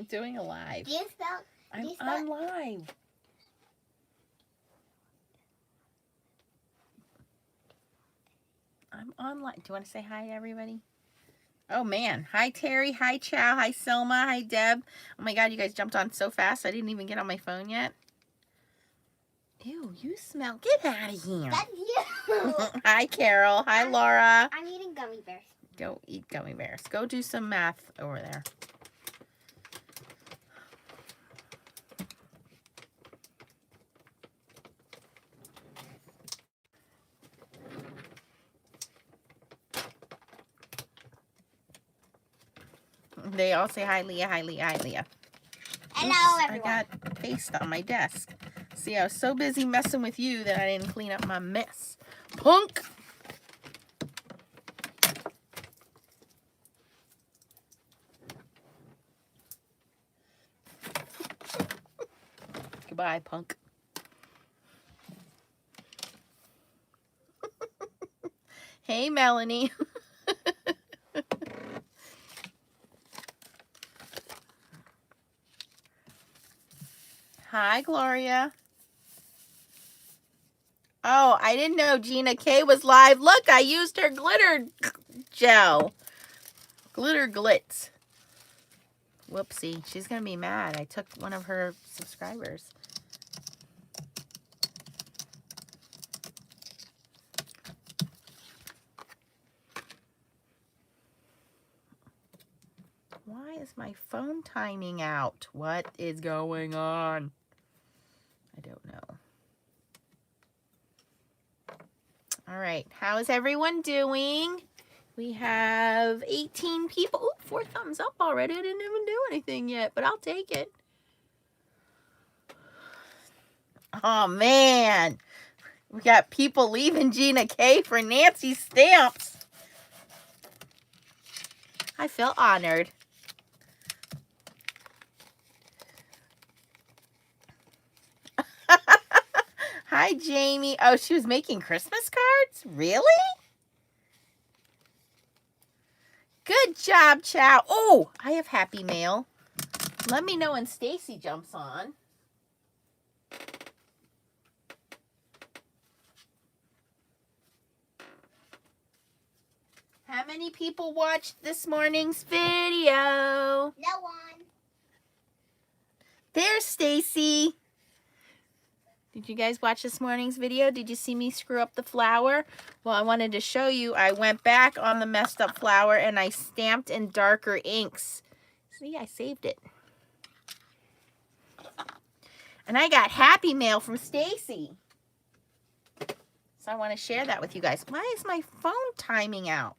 doing a live. Do you spell? I'm on live. I'm online. Do you want to say hi to everybody? Oh, man. Hi, Terry. Hi, Chow. Hi, Selma. Hi, Deb. Oh, my God. You guys jumped on so fast. I didn't even get on my phone yet. Ew, you smell. Get out of here. That's you. Hi, Carol. Hi, Laura. I'm eating gummy bears. Go eat gummy bears. Go do some math over there. They all say hi, Leah. Hi, Leah. Hi, Leah. Hello, Oops, everyone. I got paste on my desk. See, I was so busy messing with you that I didn't clean up my mess. Punk! Goodbye, punk. Hey, Melanie. Hi, Gloria. Oh, I didn't know Gina K was live. Look, I used her glitter gel. Glitter glitz. Whoopsie. She's going to be mad. I took one of her subscribers. Why is my phone timing out? What is going on? I don't know. All right. How is everyone doing? We have 18 people. Ooh, 4 thumbs up already. I didn't even do anything yet, but I'll take it. Oh, man. We got people leaving Gina K for Nancy stamps. I feel honored. Hi, Jamie. Oh, she was making Christmas cards? Really? Good job, Chow. Oh, I have Happy Mail. Let me know when Stacy jumps on. How many people watched this morning's video? No one. There's Stacy. Did you guys watch this morning's video? Did you see me screw up the flower? Well, I wanted to show you. I went back on the messed up flower and I stamped in darker inks. See, I saved it. And I got Happy Mail from Stacy. So I want to share that with you guys. Why is my phone timing out?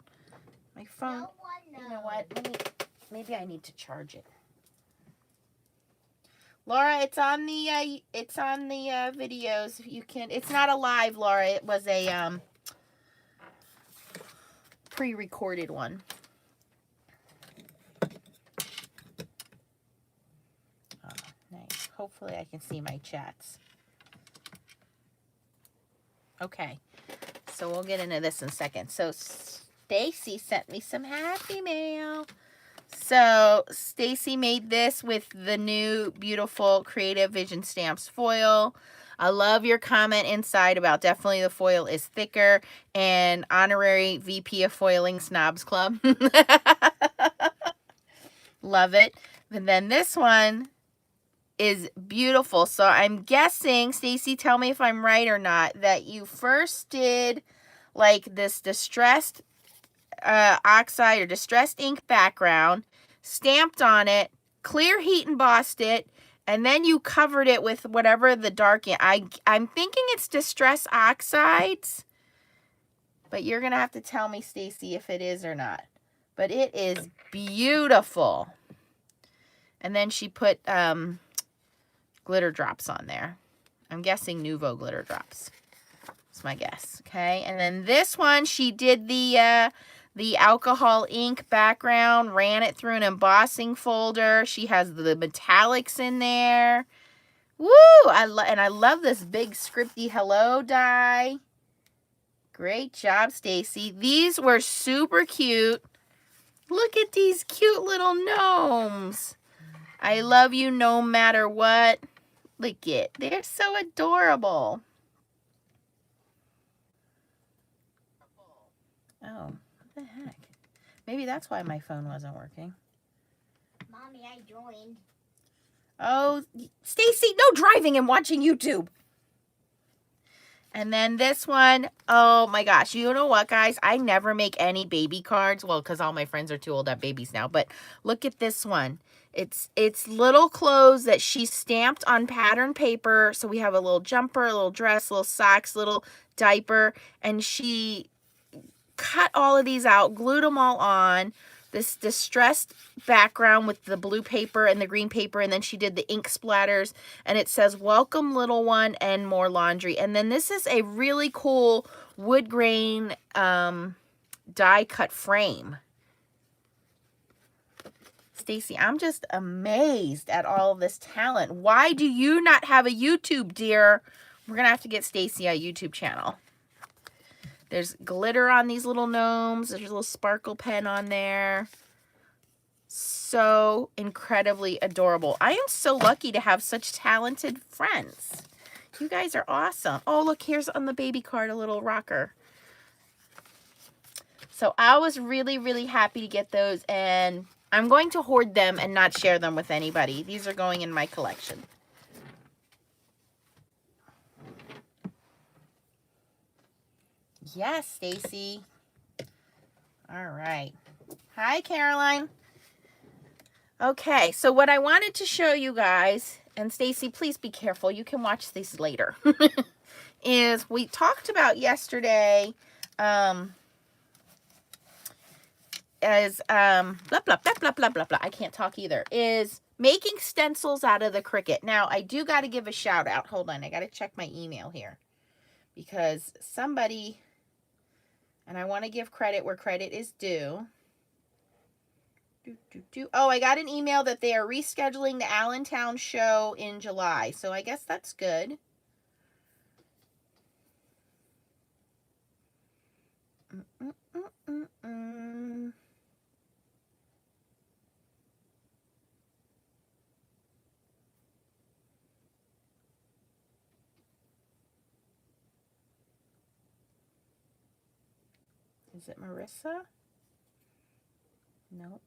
My phone. No one knows. You know what? Maybe I need to charge it. Laura, it's on the videos. You can. It's not a live, Laura. It was a pre-recorded one. Oh, nice. Hopefully, I can see my chats. Okay, so we'll get into this in a second. So Stacy sent me some Happy Mail. So Stacy made this with the new beautiful Creative Vision Stamps foil. I love your comment inside about definitely the foil is thicker, and honorary VP of Foiling Snobs Club. Love it. And then this one is beautiful. So I'm guessing, Stacy, tell me if I'm right or not, that you first did like this distressed oxide or distressed ink background, stamped on it, clear heat embossed it, and then you covered it with whatever the dark ink. I'm thinking it's distress oxides, but you're gonna have to tell me, Stacy, if it is or not. But it is beautiful. And then she put glitter drops on there. I'm guessing Nuvo glitter drops. That's my guess. Okay, and then this one she did the alcohol ink background, ran it through an embossing folder. She has the metallics in there. Woo! I love this big scripty hello die. Great job, Stacy. These were super cute. Look at these cute little gnomes. I love you no matter what. Look it. They're so adorable. Oh, what the heck? Maybe that's why my phone wasn't working. Mommy, I joined. Oh, Stacy, no driving and watching YouTube. And then this one, oh my gosh, you know what, guys? I never make any baby cards. Well, because all my friends are too old to have babies now. But look at this one. It's little clothes that she stamped on pattern paper. So we have a little jumper, a little dress, little socks, little diaper. And she cut all of these out, glued them all on. This distressed background with the blue paper and the green paper, and then she did the ink splatters, and it says welcome little one and more laundry. And then this is a really cool wood grain die cut frame. Stacy, I'm just amazed at all of this talent. Why do you not have a YouTube, dear? We're gonna have to get Stacy a YouTube channel. There's glitter on these little gnomes. There's a little sparkle pen on there. So incredibly adorable. I am so lucky to have such talented friends. You guys are awesome. Oh, look, here's on the baby card a little rocker. So I was really, really happy to get those, and I'm going to hoard them and not share them with anybody. These are going in my collection. Yes, Stacy. All right. Hi, Caroline. Okay, so what I wanted to show you guys, and Stacy, please be careful. You can watch these later. Is we talked about yesterday blah blah blah blah blah blah blah. I can't talk either. Is making stencils out of the Cricut. Now, I do got to give a shout out. Hold on, I got to check my email here because somebody, and I want to give credit where credit is due. Oh, I got an email that they are rescheduling the Allentown show in July. So I guess that's good. Is it Marissa? Nope.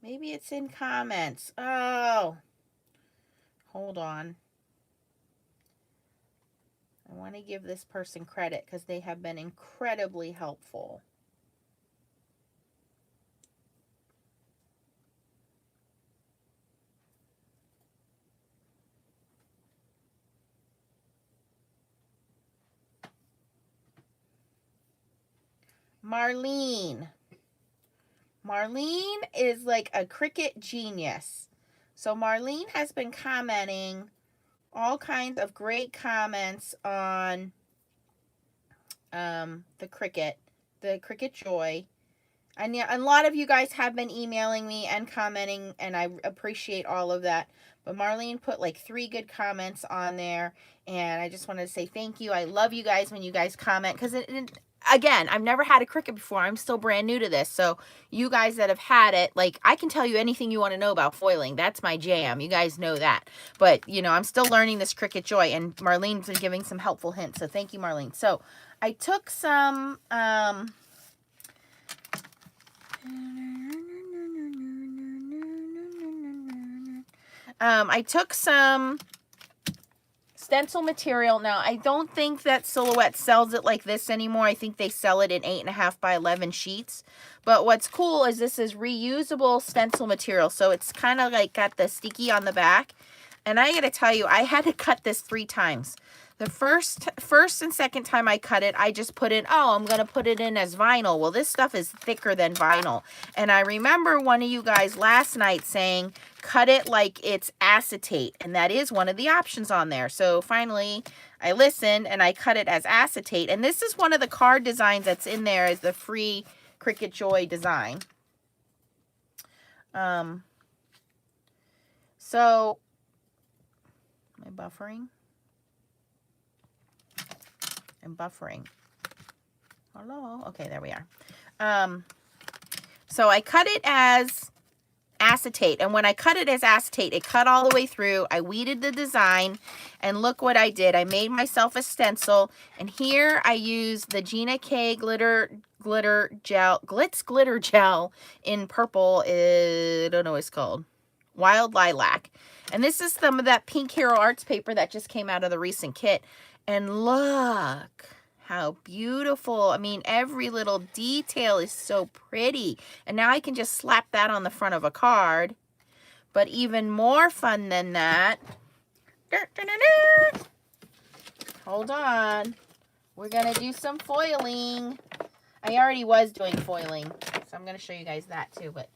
Maybe it's in comments. Oh, hold on. I want to give this person credit because they have been incredibly helpful. Marlene. Marlene is like a Cricut genius. So Marlene has been commenting all kinds of great comments on the Cricut Joy. And yeah, a lot of you guys have been emailing me and commenting, and I appreciate all of that. But Marlene put like 3 good comments on there, and I just wanted to say thank you. I love you guys when you guys comment, because again, I've never had a Cricut before. I'm still brand new to this. So you guys that have had it, like, I can tell you anything you want to know about foiling. That's my jam. You guys know that. But, you know, I'm still learning this Cricut Joy, and Marlene's been giving some helpful hints. So thank you, Marlene. So I took some stencil material. Now, I don't think that Silhouette sells it like this anymore. I think they sell it in 8.5 by 11 sheets. But what's cool is this is reusable stencil material. So it's kind of like got the sticky on the back. And I gotta tell you, I had to cut this 3 times. The first and second time I cut it, I just put in, oh, I'm going to put it in as vinyl. Well, this stuff is thicker than vinyl. And I remember one of you guys last night saying, cut it like it's acetate. And that is one of the options on there. So finally, I listened and I cut it as acetate. And this is one of the card designs that's in there, is the free Cricut Joy design. So, am I buffering? I'm buffering. Hello. Okay, there we are. So I cut it as acetate, and when I cut it as acetate, it cut all the way through. I weeded the design, and look what I did. I made myself a stencil, and here I used the Gina K glitter gel, glitz glitter gel in purple. I don't know what it's called, Wild Lilac. And this is some of that Pink Hero Arts paper that just came out of the recent kit. And look how beautiful. I mean, every little detail is so pretty. And now I can just slap that on the front of a card. But even more fun than that, hold on, we're gonna do some foiling. I already was doing foiling, so I'm gonna show you guys that too, but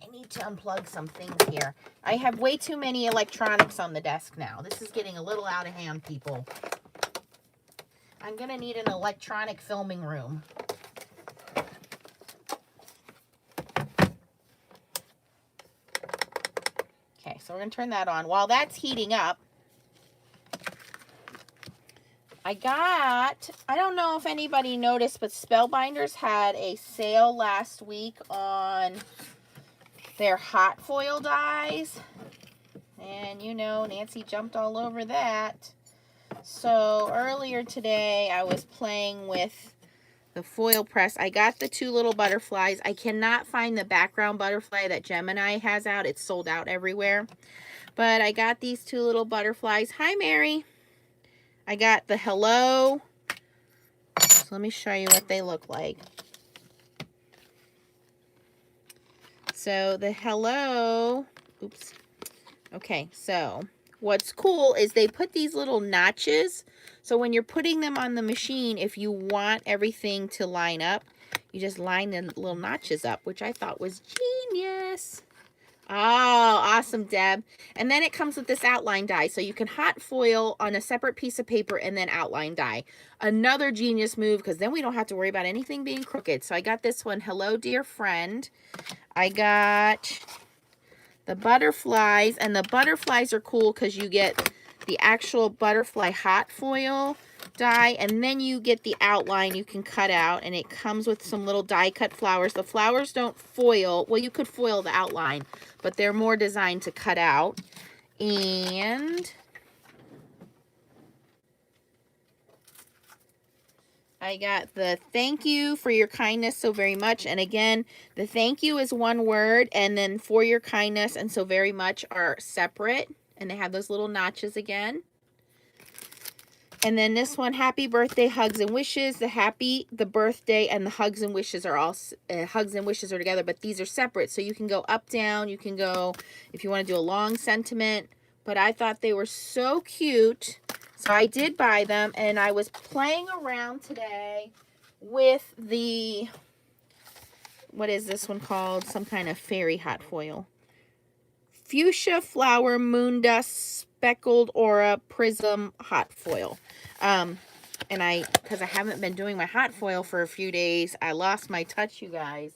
I need to unplug some things here. I have way too many electronics on the desk now. This is getting a little out of hand, people. I'm gonna need an electronic filming room. Okay, so we're gonna turn that on. While that's heating up, I don't know if anybody noticed, but Spellbinders had a sale last week on their hot foil dies. And you know, Nancy jumped all over that. So earlier today, I was playing with the foil press. I got the 2 little butterflies. I cannot find the background butterfly that Gemini has out. It's sold out everywhere. But I got these 2 little butterflies. Hi, Mary. I got the hello. So let me show you what they look like. So the hello, oops. Okay, so what's cool is they put these little notches. So when you're putting them on the machine, if you want everything to line up, you just line the little notches up, which I thought was genius. Oh, awesome, Deb. And then it comes with this outline die. So you can hot foil on a separate piece of paper and then outline die. Another genius move, because then we don't have to worry about anything being crooked. So I got this one, Hello, Dear Friend. I got the butterflies, and the butterflies are cool because you get the actual butterfly hot foil die, and then you get the outline you can cut out, and it comes with some little die cut flowers. The flowers don't foil. Well, you could foil the outline, but they're more designed to cut out. And I got the thank you for your kindness so very much. And again, the thank you is one word, and then for your kindness and so very much are separate. And they have those little notches again. And then this one, happy birthday, hugs and wishes. The birthday, and the hugs and wishes are all, hugs and wishes are together, but these are separate. So you can go up, down. You can go, if you want to do a long sentiment. But I thought they were so cute. So I did buy them, and I was playing around today with the, what is this one called? Some kind of fairy hot foil. Fuchsia Flower Moon Dust Speckled Aura Prism Hot Foil. And because I haven't been doing my hot foil for a few days, I lost my touch, you guys.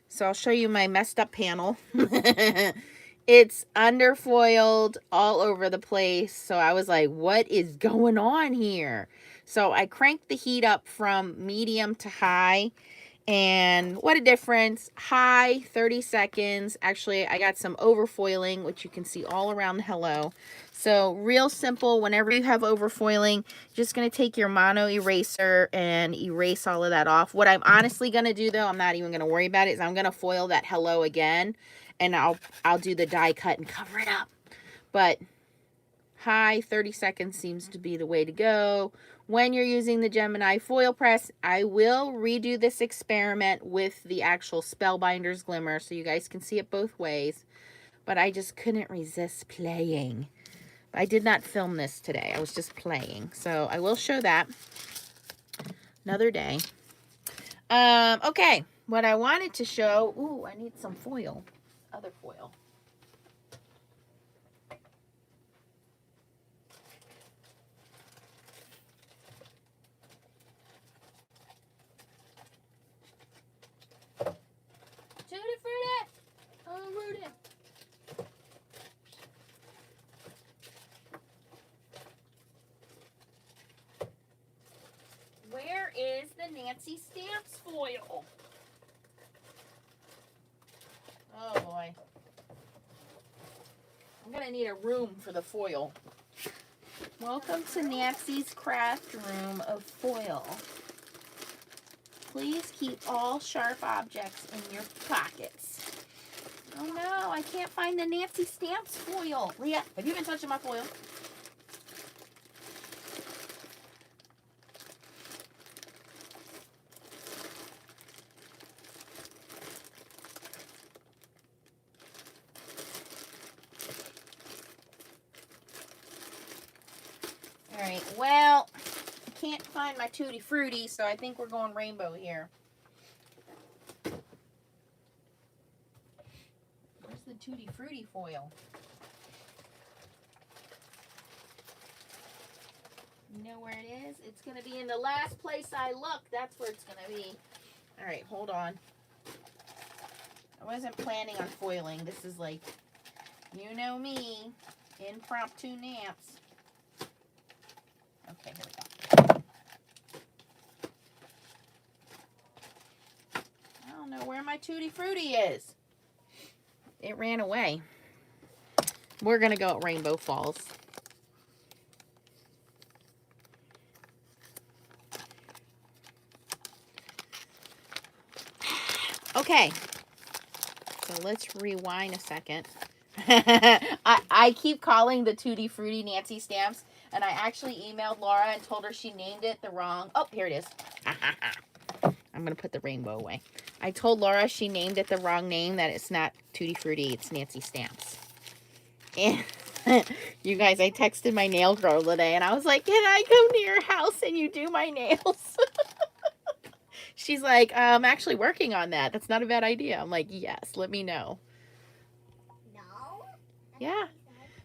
So I'll show you my messed up panel. It's underfoiled all over the place. So I was like, what is going on here? So I cranked the heat up from medium to high. And what a difference. High, 30 seconds. Actually, I got some overfoiling, which you can see all around the hello. So real simple. Whenever you have overfoiling, you're just going to take your mono eraser and erase all of that off. What I'm honestly going to do, though, I'm not even going to worry about it, is I'm going to foil that hello again. And I'll do the die cut and cover it up. But high, 30 seconds seems to be the way to go. When you're using the Gemini foil press, I will redo this experiment with the actual Spellbinders Glimmer so you guys can see it both ways. But I just couldn't resist playing. I did not film this today. I was just playing. So I will show that another day. Okay, what I wanted to show, ooh, I need some foil, other foil. Where Nancy Stamps foil. Oh boy. I'm gonna need a room for the foil. Welcome to Nancy's craft room of foil. Please keep all sharp objects in your pockets. Oh no, I can't find the Nancy Stamps foil. Leah, have you been touching my foil? Alright, well, I can't find my Tutti Frutti, so I think we're going rainbow here. Where's the Tutti Frutti foil? You know where it is? It's going to be in the last place I look. That's where it's going to be. Alright, hold on. I wasn't planning on foiling. This is like, you know me, impromptu naps. Okay, here we go. I don't know where my Tutti Frutti is. It ran away. We're going to go at Rainbow Falls. Okay. So let's rewind a second. I keep calling the Tutti Frutti Nancy Stamps. And I actually emailed Laura and told her she named it the wrong... Oh, here it is. I'm going to put the rainbow away. I told Laura she named it the wrong name, that it's not Tutti Frutti, it's Nancy Stamps. And you guys, I texted my nail girl today, and I was like, can I come to your house and you do my nails? She's like, I'm actually working on that. That's not a bad idea. I'm like, yes, let me know. No? Yeah.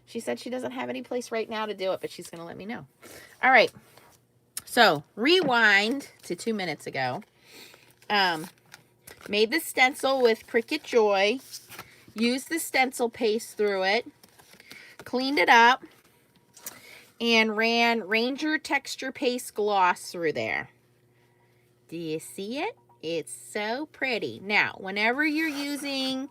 She said she doesn't have any place right now to do it, but she's going to let me know. All right. So, rewind to 2 minutes ago. Made the stencil with Cricut Joy. Used the stencil paste through it. Cleaned it up. And ran Ranger Texture Paste Gloss through there. Do you see it? It's so pretty. Now, whenever you're using...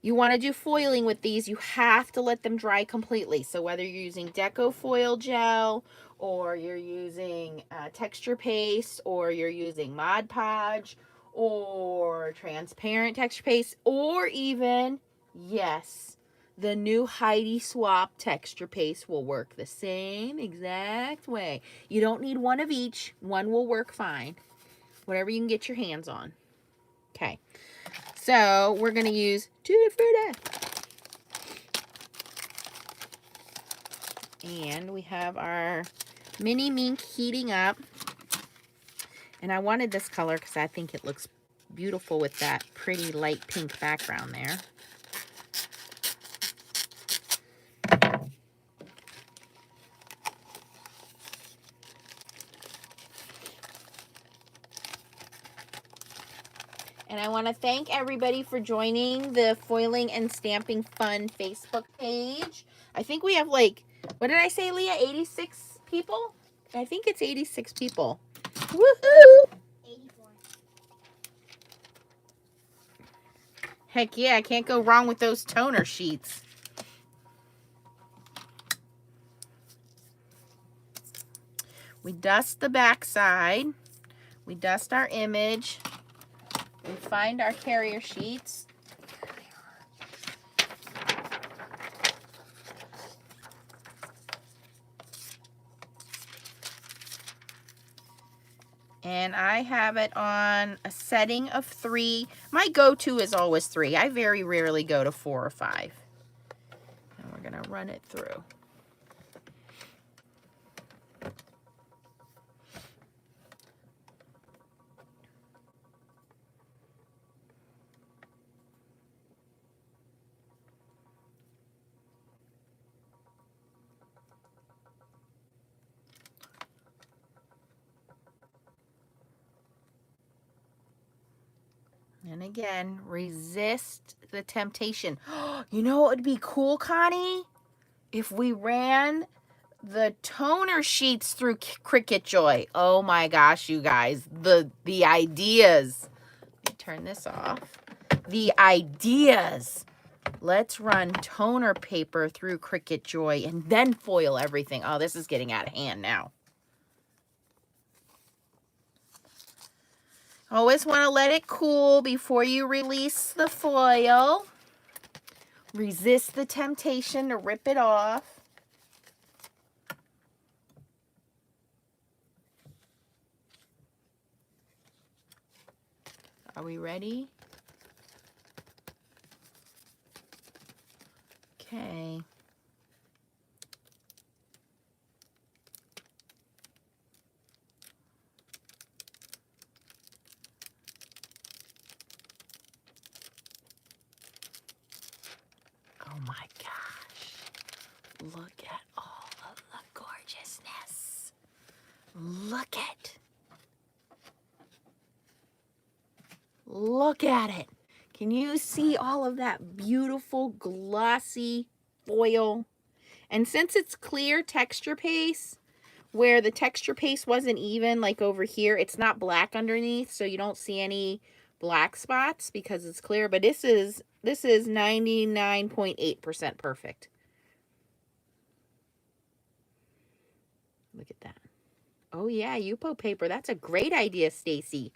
You want to do foiling with these, you have to let them dry completely. So whether you're using Deco Foil Gel, or you're using texture paste, or you're using Mod Podge, or transparent texture paste, or even, yes, the new Heidi Swap texture paste will work the same exact way. You don't need one of each. One will work fine. Whatever you can get your hands on. Okay. So we're going to use Tutti Frutti. And we have our mini mink heating up. And I wanted this color because I think it looks beautiful with that pretty light pink background there. And I want to thank everybody for joining the Foiling and Stamping Fun Facebook page. I think we have like, what did I say, Leah? 86 people? I think it's 86 people. Woohoo! 84. Heck yeah, I can't go wrong with those toner sheets. We dust the back side. We dust our image. We find our carrier sheets. And I have it on a setting of 3. My go-to is always 3. I very rarely go to 4 or 5. And we're going to run it through. And again, resist the temptation. You know what would be cool, Connie? If we ran the toner sheets through Cricut Joy. Oh my gosh, you guys, the ideas. Let me turn this off. The ideas. Let's run toner paper through Cricut Joy and then foil everything. Oh, this is getting out of hand now. Always want to let it cool before you release the foil. Resist the temptation to rip it off. Are we ready? Okay. Oh my gosh. Look at all of the gorgeousness. Look at it. Can you see all of that beautiful glossy foil? And since it's clear texture paste, where the texture paste wasn't even, like over here, it's not black underneath, so you don't see any black spots because it's clear. But this is 99.8% perfect. Look at that. Oh yeah, Yupo paper. That's a great idea, Stacy.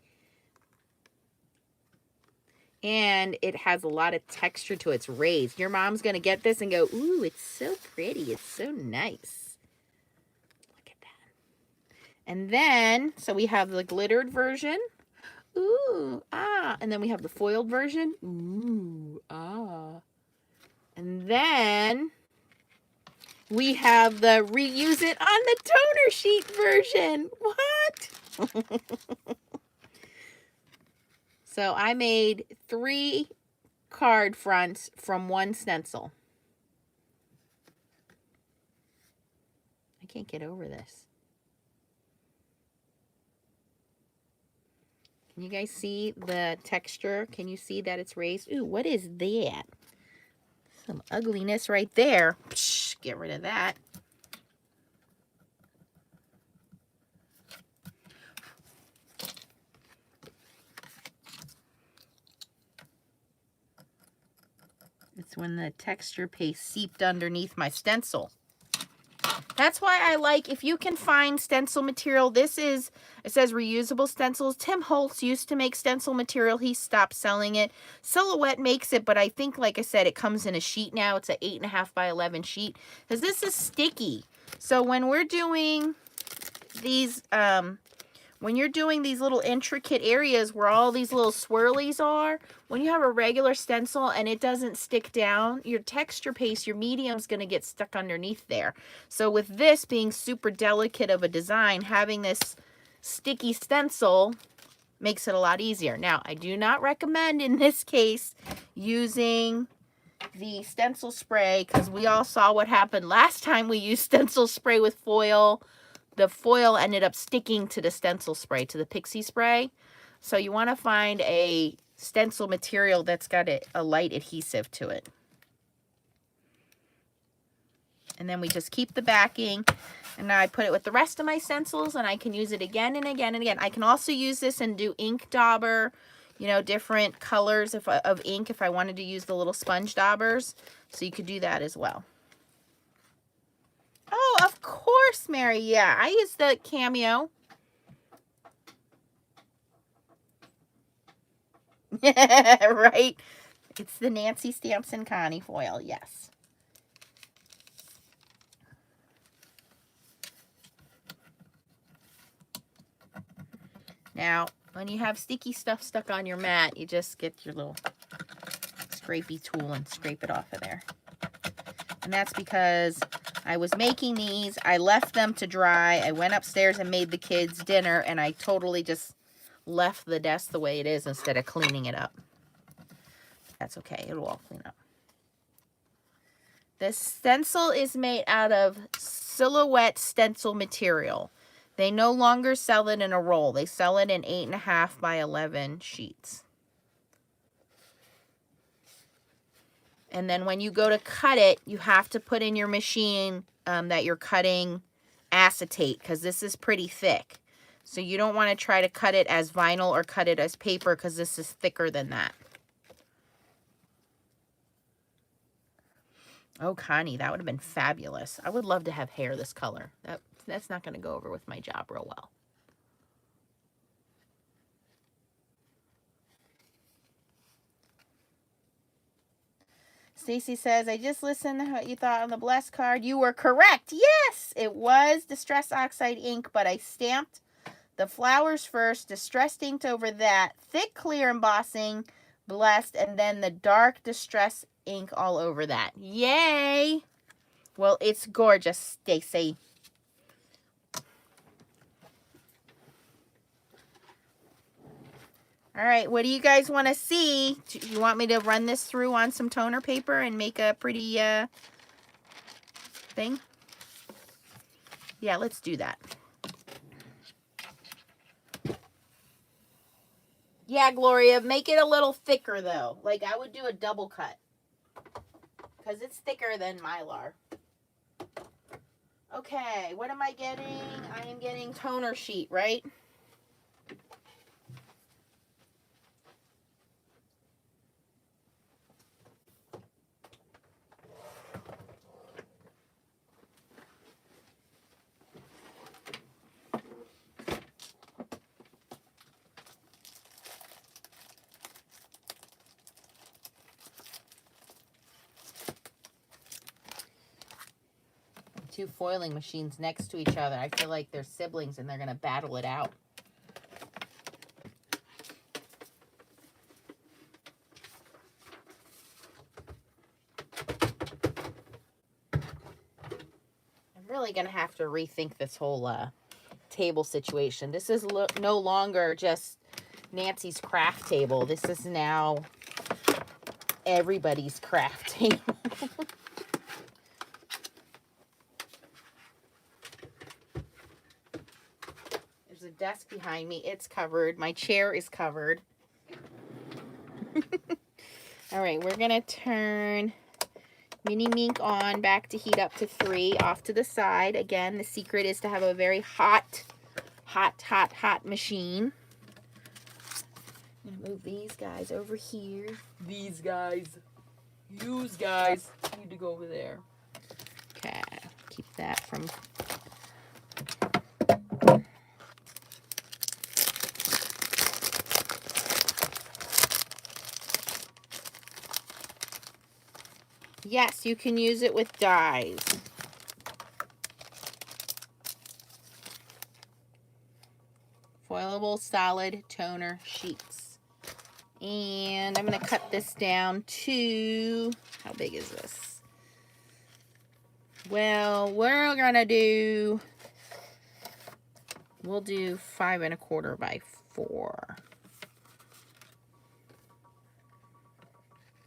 And it has a lot of texture to it. It's raised. Your mom's going to get this and go, ooh, it's so pretty. It's so nice. Look at that. And then, so we have the glittered version. Ooh, ah. And then we have the foiled version. Ooh, ah. And then we have the reuse it on the toner sheet version. What? So I made 3 card fronts from 1 stencil. I can't get over this. Can you guys see the texture? Can you see that it's raised? Ooh, what is that? Some ugliness right there. Psh, get rid of that. It's when the texture paste seeped underneath my stencil. That's why I like, if you can find stencil material, this is, it says reusable stencils. Tim Holtz used to make stencil material. He stopped selling it. Silhouette makes it, but I think, like I said, it comes in a sheet now. It's an 8.5 by 11 sheet, because this is sticky. So when we're doing these, when you're doing these little intricate areas where all these little swirlies are, when you have a regular stencil and it doesn't stick down, your texture paste, your medium's going to get stuck underneath there. So with this being super delicate of a design, having this sticky stencil makes it a lot easier. Now, I do not recommend in this case using the stencil spray, because we all saw what happened last time we used stencil spray with foil. The foil ended up sticking to the stencil spray, to the pixie spray. So you want to find a stencil material that's got a light adhesive to it. And then we just keep the backing. And now I put it with the rest of my stencils, and I can use it again and again and again. I can also use this and do ink dauber, you know, different colors of ink if I wanted to use the little sponge daubers. So you could do that as well. Oh, of course, Mary. Yeah, I use the Cameo. Right? It's the Nancy Stamps and Connie foil, yes. Now, when you have sticky stuff stuck on your mat, you just get your little scrapey tool and scrape it off of there. And that's because I was making these, I left them to dry, I went upstairs and made the kids dinner, and I totally just left the desk the way it is instead of cleaning it up. That's okay, it'll all clean up. This stencil is made out of Silhouette stencil material. They no longer sell it in a roll. They sell it in 8.5 by 11 sheets. And then when you go to cut it, you have to put in your machine that you're cutting acetate, because this is pretty thick. So you don't want to try to cut it as vinyl or cut it as paper, because this is thicker than that. Oh, Connie, that would have been fabulous. I would love to have hair this color. That's not going to go over with my job real well. Stacy says, I just listened to what you thought on the Bless card. You were correct. Yes, it was Distress Oxide ink, but I stamped the flowers first, distressed inked over that, thick clear embossing, Blessed, and then the dark distress ink all over that. Yay! Well, it's gorgeous, Stacy. All right, what do you guys want to see? Do you want me to run this through on some toner paper and make a pretty thing? Yeah, let's do that. Yeah, Gloria, make it a little thicker though. Like I would do a double cut, because it's thicker than Mylar. Okay, what am I getting? I am getting toner sheet, right? Two foiling machines next to each other. I feel like they're siblings and they're going to battle it out. I'm really going to have to rethink this whole table situation. This is no longer just Nancy's craft table. This is now everybody's craft table. There's a desk behind me. It's covered. My chair is covered. All right, we're going to turn Mini Mink on, back to heat up to 3, off to the side. Again, the secret is to have a very hot machine. I'm going to move these guys over here. These guys. These guys need to go over there. Okay, keep that from... Yes, you can use it with dyes. Foilable solid toner sheets. And I'm going to cut this down to, how big is this? Well, we're going to do, we'll do 5 1/4 by 4.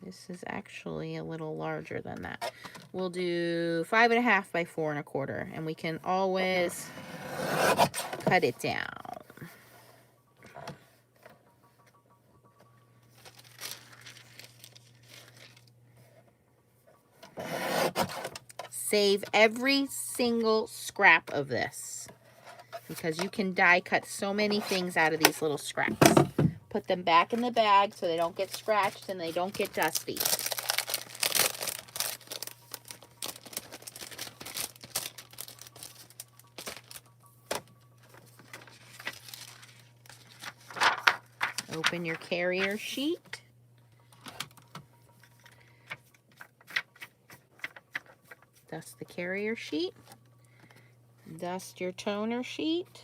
This is actually a little larger than that. We'll do 5 1/2 by 4 1/4, and we can always cut it down. Save every single scrap of this, because you can die cut so many things out of these little scraps. Put them back in the bag so they don't get scratched and they don't get dusty. Open your carrier sheet. Dust the carrier sheet. Dust your toner sheet.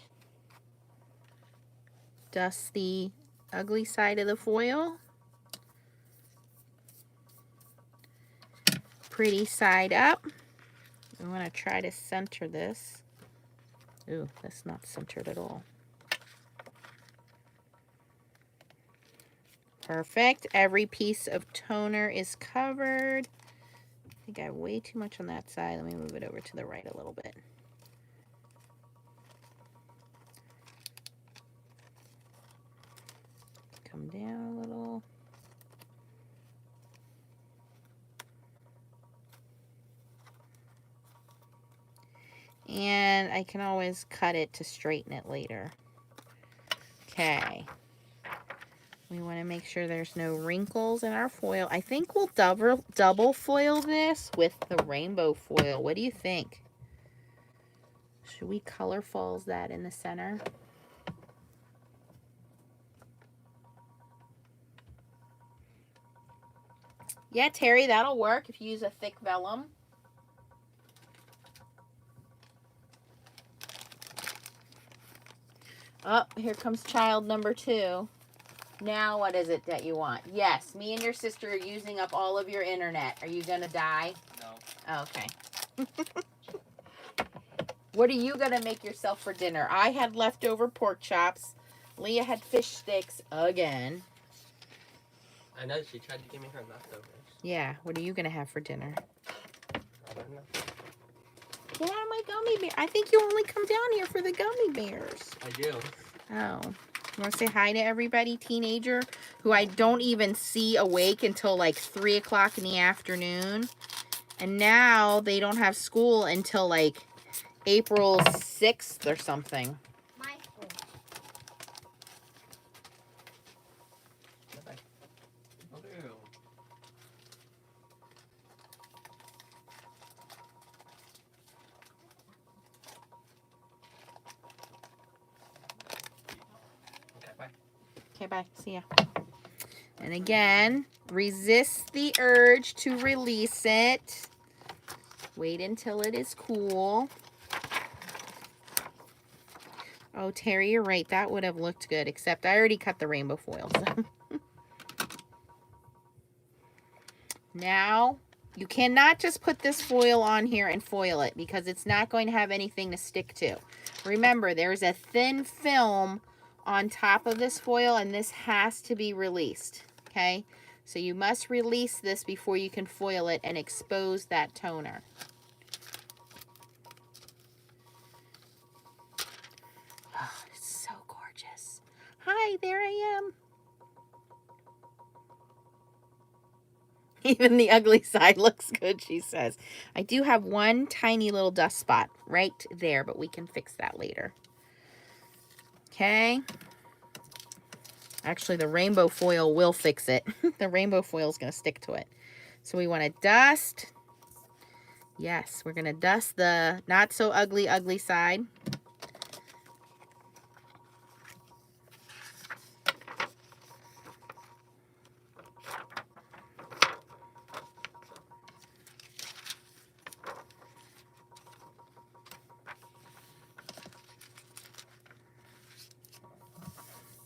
Dust the ugly side of the foil. Pretty side up. We want to try to center this. Ooh, that's not centered at all. Perfect. Every piece of toner is covered. I think I have way too much on that side. Let me move it over to the right a little bit. Come down a little. And I can always cut it to straighten it later. Okay. We want to make sure there's no wrinkles in our foil. I think we'll double foil this with the rainbow foil. What do you think? Should we color falls that in the center? Yeah, Terry, that'll work if you use a thick vellum. Oh, here comes child number 2. Now what is it that you want? Yes, me and your sister are using up all of your internet. Are you going to die? No. Okay. What are you going to make yourself for dinner? I had leftover pork chops. Leah had fish sticks again. I know, she tried to give me her leftovers. Yeah, what are you going to have for dinner? I don't know. Get out of my gummy bear. I think you only come down here for the gummy bears. I do. Oh. You want to say hi to everybody, teenager, who I don't even see awake until like 3 o'clock in the afternoon. And now they don't have school until like April 6th or something. My school. Bye-bye. Okay. Okay, bye. Okay, bye. See ya. And again, resist the urge to release it. Wait until it is cool. Oh, Terry, you're right. That would have looked good, except I already cut the rainbow foil. So. Now, you cannot just put this foil on here and foil it because it's not going to have anything to stick to. Remember, there's a thin film on top of this foil, and this has to be released, okay? So you must release this before you can foil it and expose that toner. Oh, it's so gorgeous. Hi, there I am. Even the ugly side looks good, she says. I do have one tiny little dust spot right there, but we can fix that later. Okay. Actually, the rainbow foil will fix it. The rainbow foil is going to stick to it. So we want to dust. Yes, we're going to dust the not so ugly side.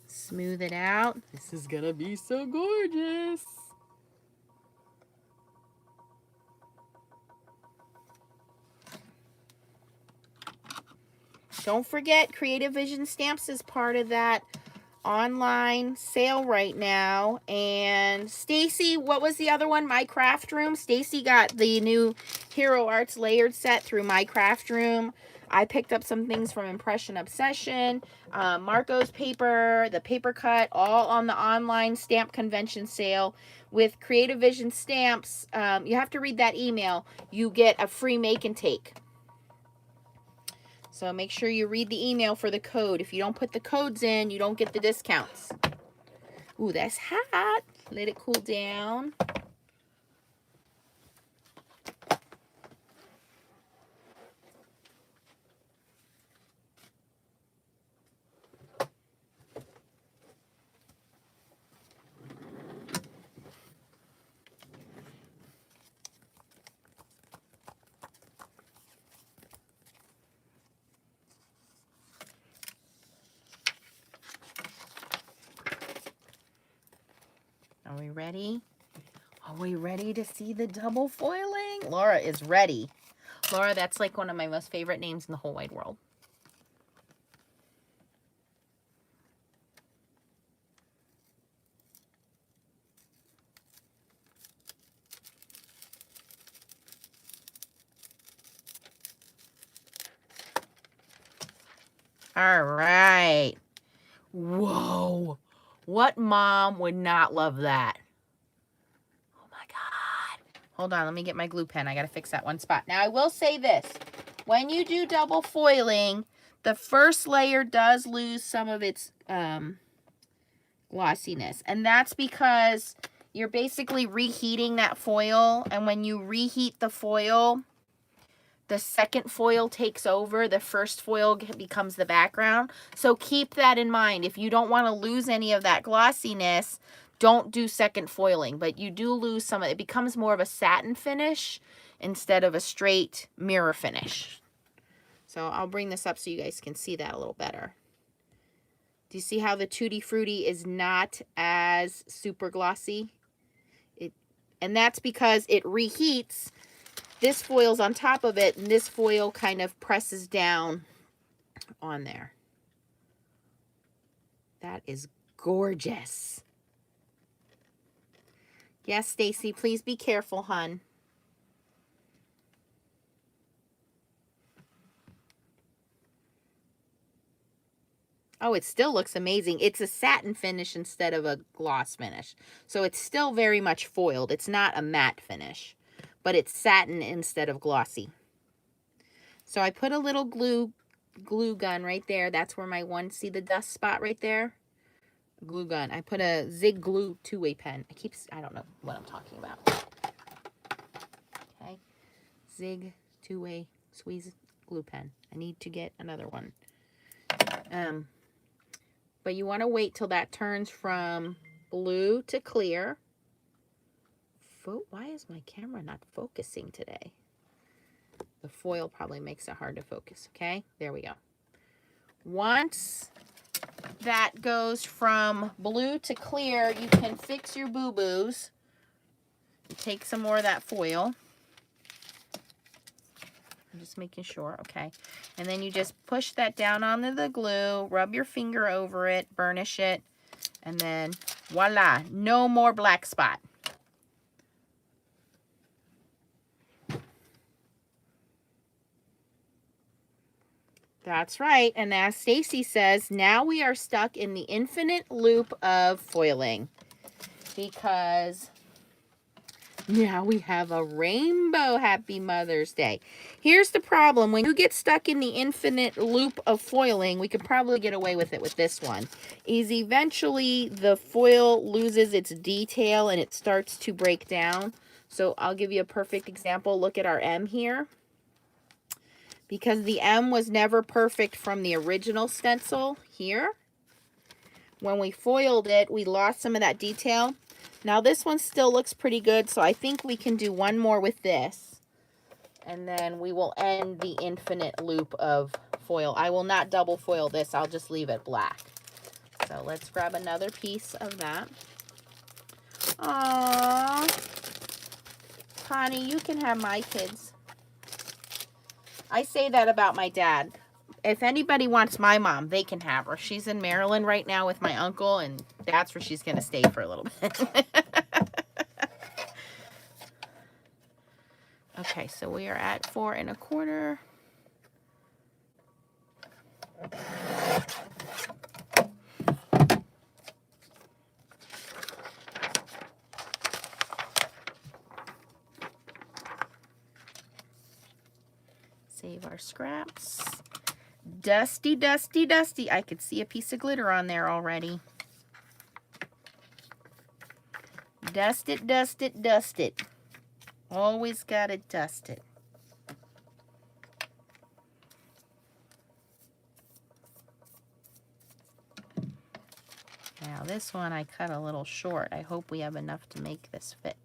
Smooth it out. This is gonna be so gorgeous. Don't forget, Creative Vision Stamps is part of that online sale right now. And Stacy, what was the other one? My Craft Room. Stacy got the new Hero Arts layered set through My Craft Room. I picked up some things from Impression Obsession, Marco's paper, the paper cut, all on the online stamp convention sale. With Creative Vision Stamps, you have to read that email. You get a free make and take. So make sure you read the email for the code. If you don't put the codes in, you don't get the discounts. Ooh, that's hot. Let it cool down. Are we ready? Are we ready to see the double foiling? Laura is ready. Laura, that's like one of my most favorite names in the whole wide world. All right. Whoa. What mom would not love that? Oh my God. Hold on, let me get my glue pen. I gotta fix that one spot. Now I will say this. when you do double foiling, the first layer does lose some of its glossiness. And that's because you're basically reheating that foil. And when you reheat the foil, the second foil takes over. The first foil becomes the background. So keep that in mind. If you don't want to lose any of that glossiness, don't do second foiling. But you do lose some of it. It becomes more of a satin finish instead of a straight mirror finish. So I'll bring this up so you guys can see that a little better. Do you see how the Tutti Frutti is not as super glossy? And that's because it reheats. This foil's on top of it, and this foil kind of presses down on there. That is gorgeous. Yes, Stacy, please be careful, hun. Oh, it still looks amazing. It's a satin finish instead of a gloss finish. So it's still very much foiled. It's not a matte finish, but it's satin instead of glossy. So I put a little glue gun right there. That's where my one, see the dust spot right there? Glue gun. I put a Zig Glue 2-way pen. I don't know what I'm talking about. Okay. Zig 2-way squeeze glue pen. I need to get another one. But you want to wait till that turns from blue to clear. Why is my camera not focusing today? The foil probably makes it hard to focus, okay? There we go. Once that goes from blue to clear, you can fix your boo-boos. Take some more of that foil. I'm just making sure, okay. And then you just push that down onto the glue, rub your finger over it, burnish it, and then voila, no more black spot. That's right, and as Stacy says, now we are stuck in the infinite loop of foiling because now we have a rainbow. Happy Mother's Day. Here's the problem. When you get stuck in the infinite loop of foiling, we could probably get away with it with this one, is eventually the foil loses its detail and it starts to break down. So I'll give you a perfect example. Look at our M here. Because the M was never perfect from the original stencil here. When we foiled it, we lost some of that detail. Now this one still looks pretty good, so I think we can do one more with this. And then we will end the infinite loop of foil. I will not double foil this, I'll just leave it black. So let's grab another piece of that. Aww. Connie, you can have my kids. I say that about my dad. If anybody wants my mom, they can have her. She's in Maryland right now with my uncle, and that's where she's going to stay for a little bit. Okay, so we are at 4 1/4. Save our scraps. Dusty, dusty, dusty. I could see a piece of glitter on there already. Dust it, dust it, dust it. Always gotta dust it. Now this one I cut a little short. I hope we have enough to make this fit.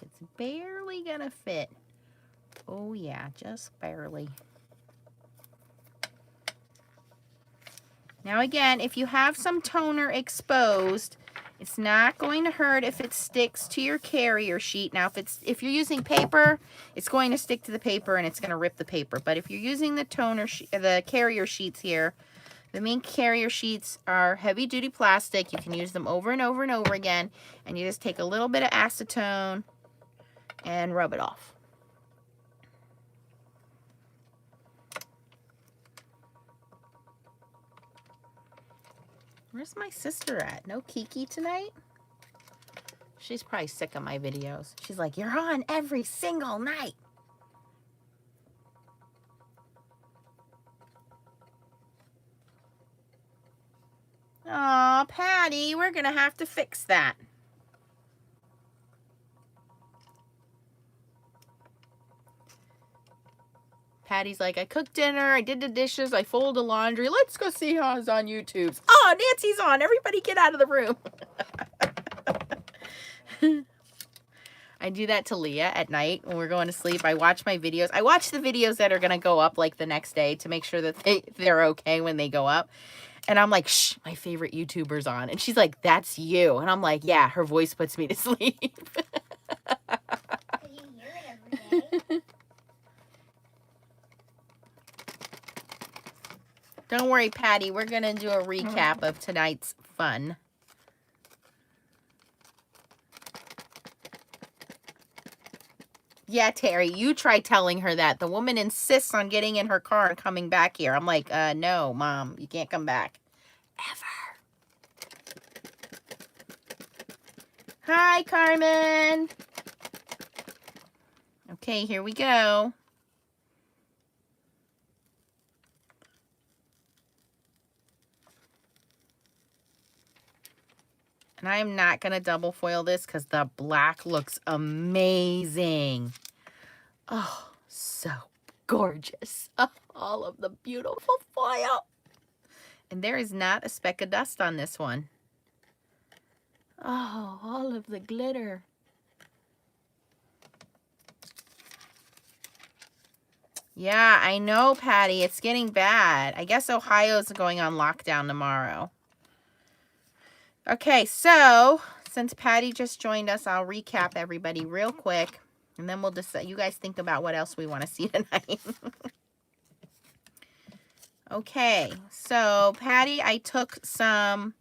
It's barely gonna fit. Oh yeah, just barely. Now again, if you have some toner exposed, it's not going to hurt if it sticks to your carrier sheet. Now if you're using paper, it's going to stick to the paper and it's going to rip the paper. But if you're using the the carrier sheets here, the main carrier sheets are heavy duty plastic. You can use them over and over and over again, and you just take a little bit of acetone and rub it off. Where's my sister at? No Kiki tonight? She's probably sick of my videos. She's like, you're on every single night. Aw, Patty, we're going to have to fix that. Patty's like, I cooked dinner, I did the dishes, I folded the laundry. Let's go see how it's on YouTube. Oh, Nancy's on. Everybody get out of the room. I do that to Leah at night when we're going to sleep. I watch my videos. I watch the videos that are going to go up like the next day to make sure that they're okay when they go up. And I'm like, shh, my favorite YouTuber's on. And she's like, that's you. And I'm like, yeah, her voice puts me to sleep. You hear it every day. Don't worry, Patty. We're going to do a recap of tonight's fun. Yeah, Terry, you try telling her that. The woman insists on getting in her car and coming back here. I'm like, no, Mom, you can't come back. Ever. Hi, Carmen. Okay, here we go. And I'm not going to double foil this because the black looks amazing. Oh, so gorgeous. Oh, all of the beautiful foil. And there is not a speck of dust on this one. Oh, all of the glitter. Yeah, I know, Patty. It's getting bad. I guess Ohio's going on lockdown tomorrow. Okay, so since Patty just joined us, I'll recap everybody real quick. And then we'll decide. You guys think about what else we want to see tonight. Okay, so Patty, I took some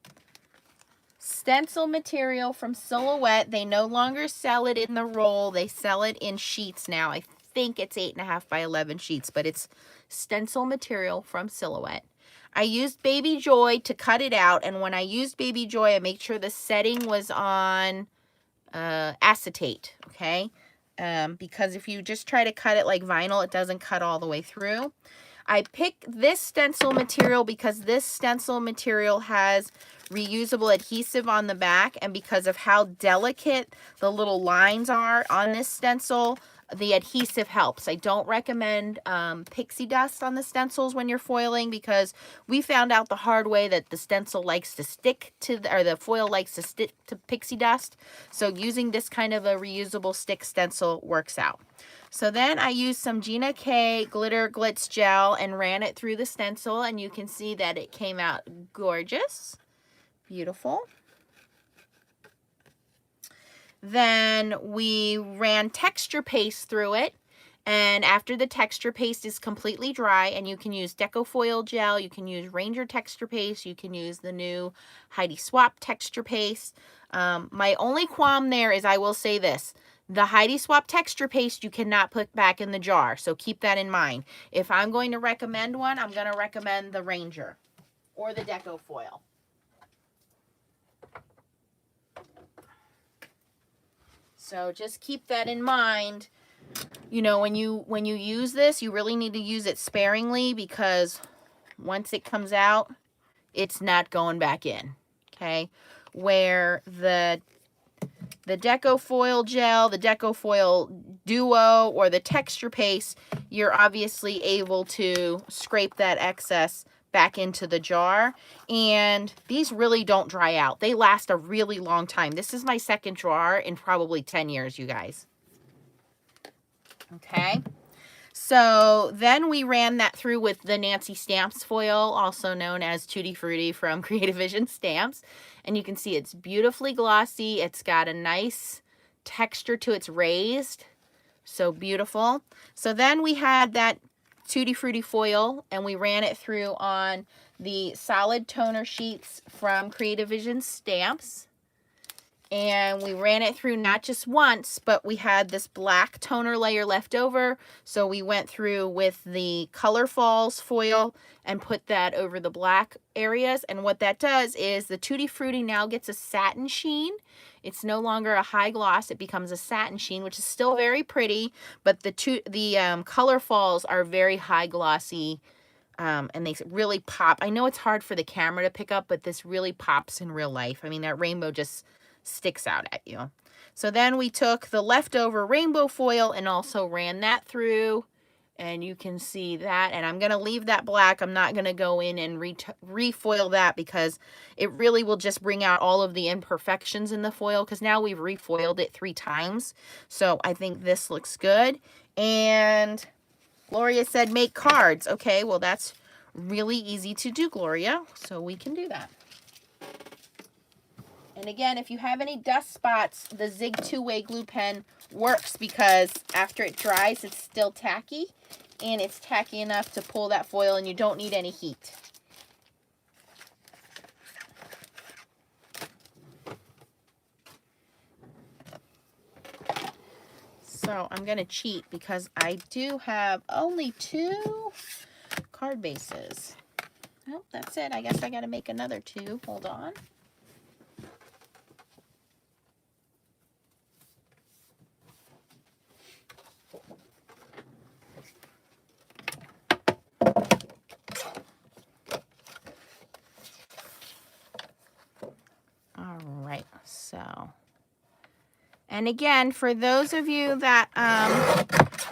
stencil material from Silhouette. They no longer sell it in the roll. They sell it in sheets now. I think it's 8.5 by 11 sheets, but it's stencil material from Silhouette. I used Baby Joy to cut it out, and when I used Baby Joy, I made sure the setting was on acetate, okay? Because if you just try to cut it like vinyl, it doesn't cut all the way through. I picked this stencil material because this stencil material has reusable adhesive on the back, and because of how delicate the little lines are on this stencil, the adhesive helps. I don't recommend pixie dust on the stencils when you're foiling because we found out the hard way that the stencil likes to stick to, or the foil likes to stick to pixie dust. So using this kind of a reusable stick stencil works out. So then I used some Gina K Glitter Glitz Gel and ran it through the stencil, and you can see that it came out gorgeous. Beautiful. Then we ran texture paste through it, and after the texture paste is completely dry, and you can use Deco Foil Gel, you can use Ranger texture paste, you can use the new Heidi Swap texture paste. My only qualm there is, I will say this, the Heidi Swap texture paste you cannot put back in the jar, so keep that in mind. If I'm going to recommend one, I'm going to recommend the Ranger or the Deco Foil. So just keep that in mind. You know, when you use this, you really need to use it sparingly because once it comes out, it's not going back in. Okay? Where the Deco Foil Gel, the Deco Foil Duo, or the texture paste, you're obviously able to scrape that excess back into the jar, and these really don't dry out. They last a really long time. This is my second jar in probably 10 years, you guys. Okay, so then we ran that through with the Nancy Stamps foil, also known as Tutti Frutti from Creative Vision Stamps, and you can see it's beautifully glossy. It's got a nice texture to its raised, so beautiful. So then we had that Tutti Frutti foil, and we ran it through on the solid toner sheets from Creative Vision Stamps. and we ran it through not just once, but we had this black toner layer left over. So we went through with the Color Falls foil and put that over the black areas. And what that does is the Tutti Frutti now gets a satin sheen. It's no longer a high gloss. It becomes a satin sheen, which is still very pretty, but the Color Falls are very high glossy. And they really pop. I know it's hard for the camera to pick up, but this really pops in real life. I mean, that rainbow just sticks out at you. So then we took the leftover rainbow foil and also ran that through, and you can see that. And I'm going to leave that black. I'm not going to go in and refoil that because it really will just bring out all of the imperfections in the foil, because now we've refoiled it 3 times. So I think this looks good. And Gloria said make cards. Okay, well, that's really easy to do, Gloria, so we can do that. And again, if you have any dust spots, the Zig 2-way glue pen works, because after it dries, it's still tacky, and it's tacky enough to pull that foil, and you don't need any heat. So I'm going to cheat because I do have only 2 card bases. Oh, that's it. I guess I got to make another 2. Hold on. All right, so, and again, for those of you that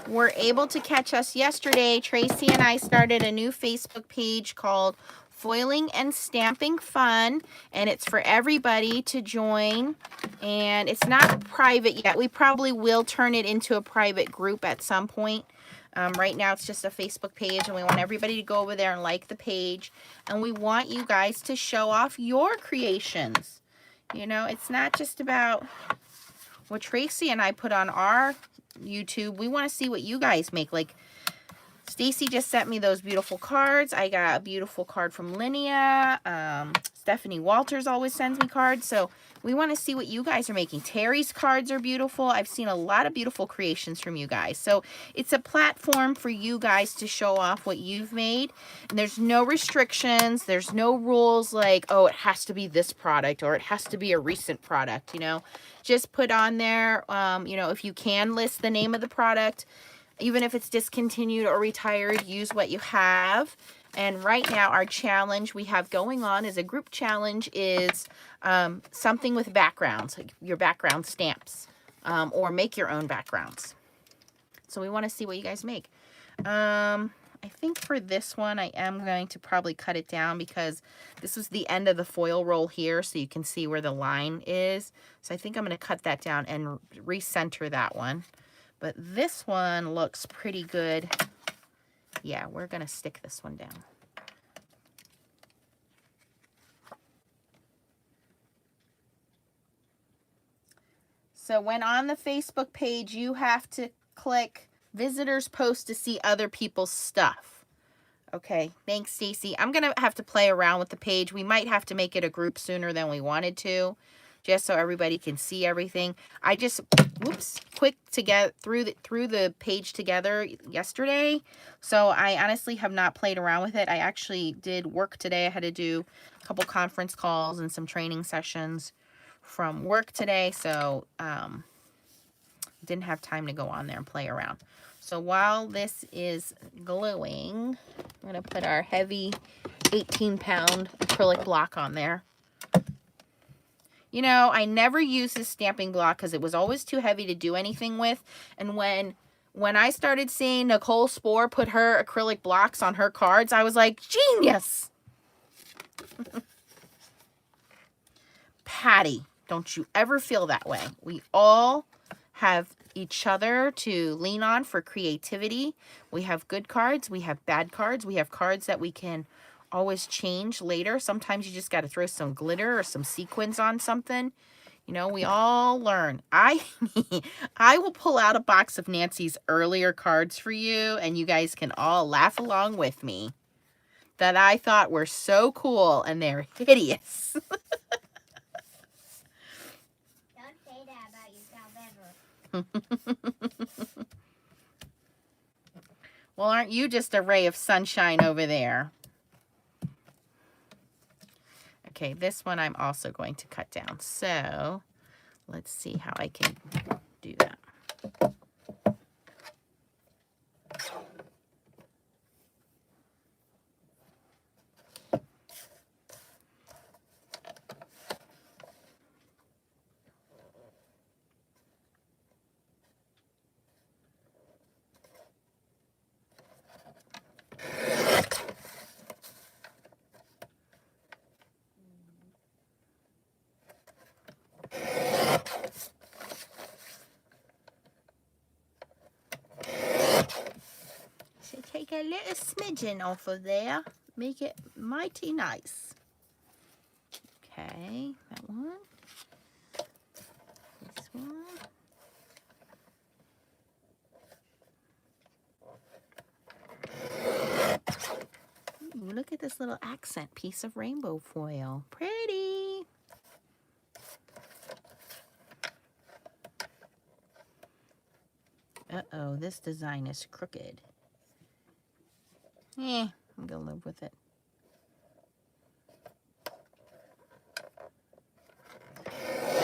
were able to catch us yesterday, Tracy and I started a new Facebook page called Foiling and Stamping Fun, and it's for everybody to join, and it's not private yet. We probably will turn it into a private group at some point. Right now it's just a Facebook page, and we want everybody to go over there and like the page, and we want you guys to show off your creations. You know, it's not just about what Tracy and I put on our YouTube. We want to see what you guys make. Like, Stacy just sent me those beautiful cards. I got a beautiful card from Linnea. Stephanie Walters always sends me cards. So we want to see what you guys are making. Terry's cards are beautiful. I've seen a lot of beautiful creations from you guys. So it's a platform for you guys to show off what you've made. And there's no restrictions. There's no rules like, oh, it has to be this product or it has to be a recent product, you know. Just put on there, you know, if you can list the name of the product, even if it's discontinued or retired, use what you have. And right now, our challenge we have going on is a group challenge is something with backgrounds, like your background stamps, or make your own backgrounds. So we want to see what you guys make. I think for this one, I am going to probably cut it down because this was the end of the foil roll here, so you can see where the line is. So I think I'm going to cut that down and recenter that one. But this one looks pretty good. Yeah, we're going to stick this one down. So when on the Facebook page, you have to click visitors post to see other people's stuff. Okay, thanks, Stacy. I'm going to have to play around with the page. We might have to make it a group sooner than we wanted to, just so everybody can see everything. I just, whoops, quick to get through the page together yesterday. So I honestly have not played around with it. I actually did work today. I had to do a couple conference calls and some training sessions from work today. So didn't have time to go on there and play around. So while this is gluing, I'm going to put our heavy 18-pound acrylic block on there. You know, I never used this stamping block because it was always too heavy to do anything with. And when I started seeing Nicole Spohr put her acrylic blocks on her cards, I was like, genius! Patty, don't you ever feel that way. We all have each other to lean on for creativity. We have good cards. We have bad cards. We have cards that we can always change later. Sometimes you just got to throw some glitter or some sequins on something. You know, we all learn. I will pull out a box of Nancy's earlier cards for you, and you guys can all laugh along with me, that I thought were so cool, and they're hideous. Well, aren't you just a ray of sunshine over there? Okay, this one I'm also going to cut down. So let's see how I can do that. So take a little smidgen off of there. Make it mighty nice. Okay, that one. This one. Ooh, look at this little accent piece of rainbow foil. Pretty. Uh-oh, this design is crooked. I'm gonna live with it.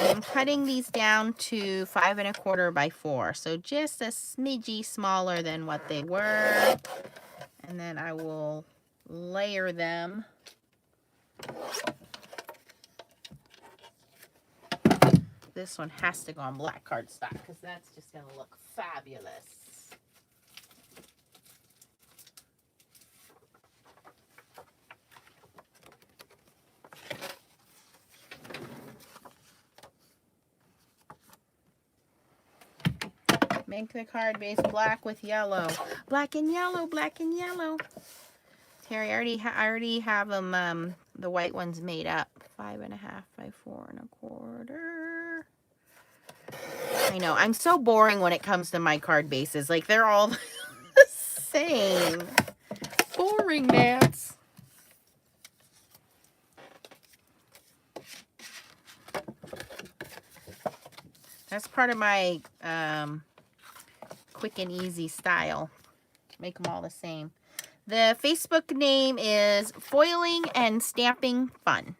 I'm cutting these down to 5 1/4 by 4, so just a smidgy smaller than what they were. And then I will layer them. This one has to go on black cardstock because that's just gonna look fabulous. Make the card base black with yellow. Black and yellow, black and yellow. Terry, I already have them, the white ones made up. 5 1/2 by 4 1/4. I know, I'm so boring when it comes to my card bases. Like, they're all the same. Boring, Nance. That's part of my quick and easy style. Make them all the same. The Facebook name is Foiling and Stamping Fun.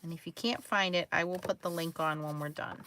And if you can't find it, I will put the link on when we're done.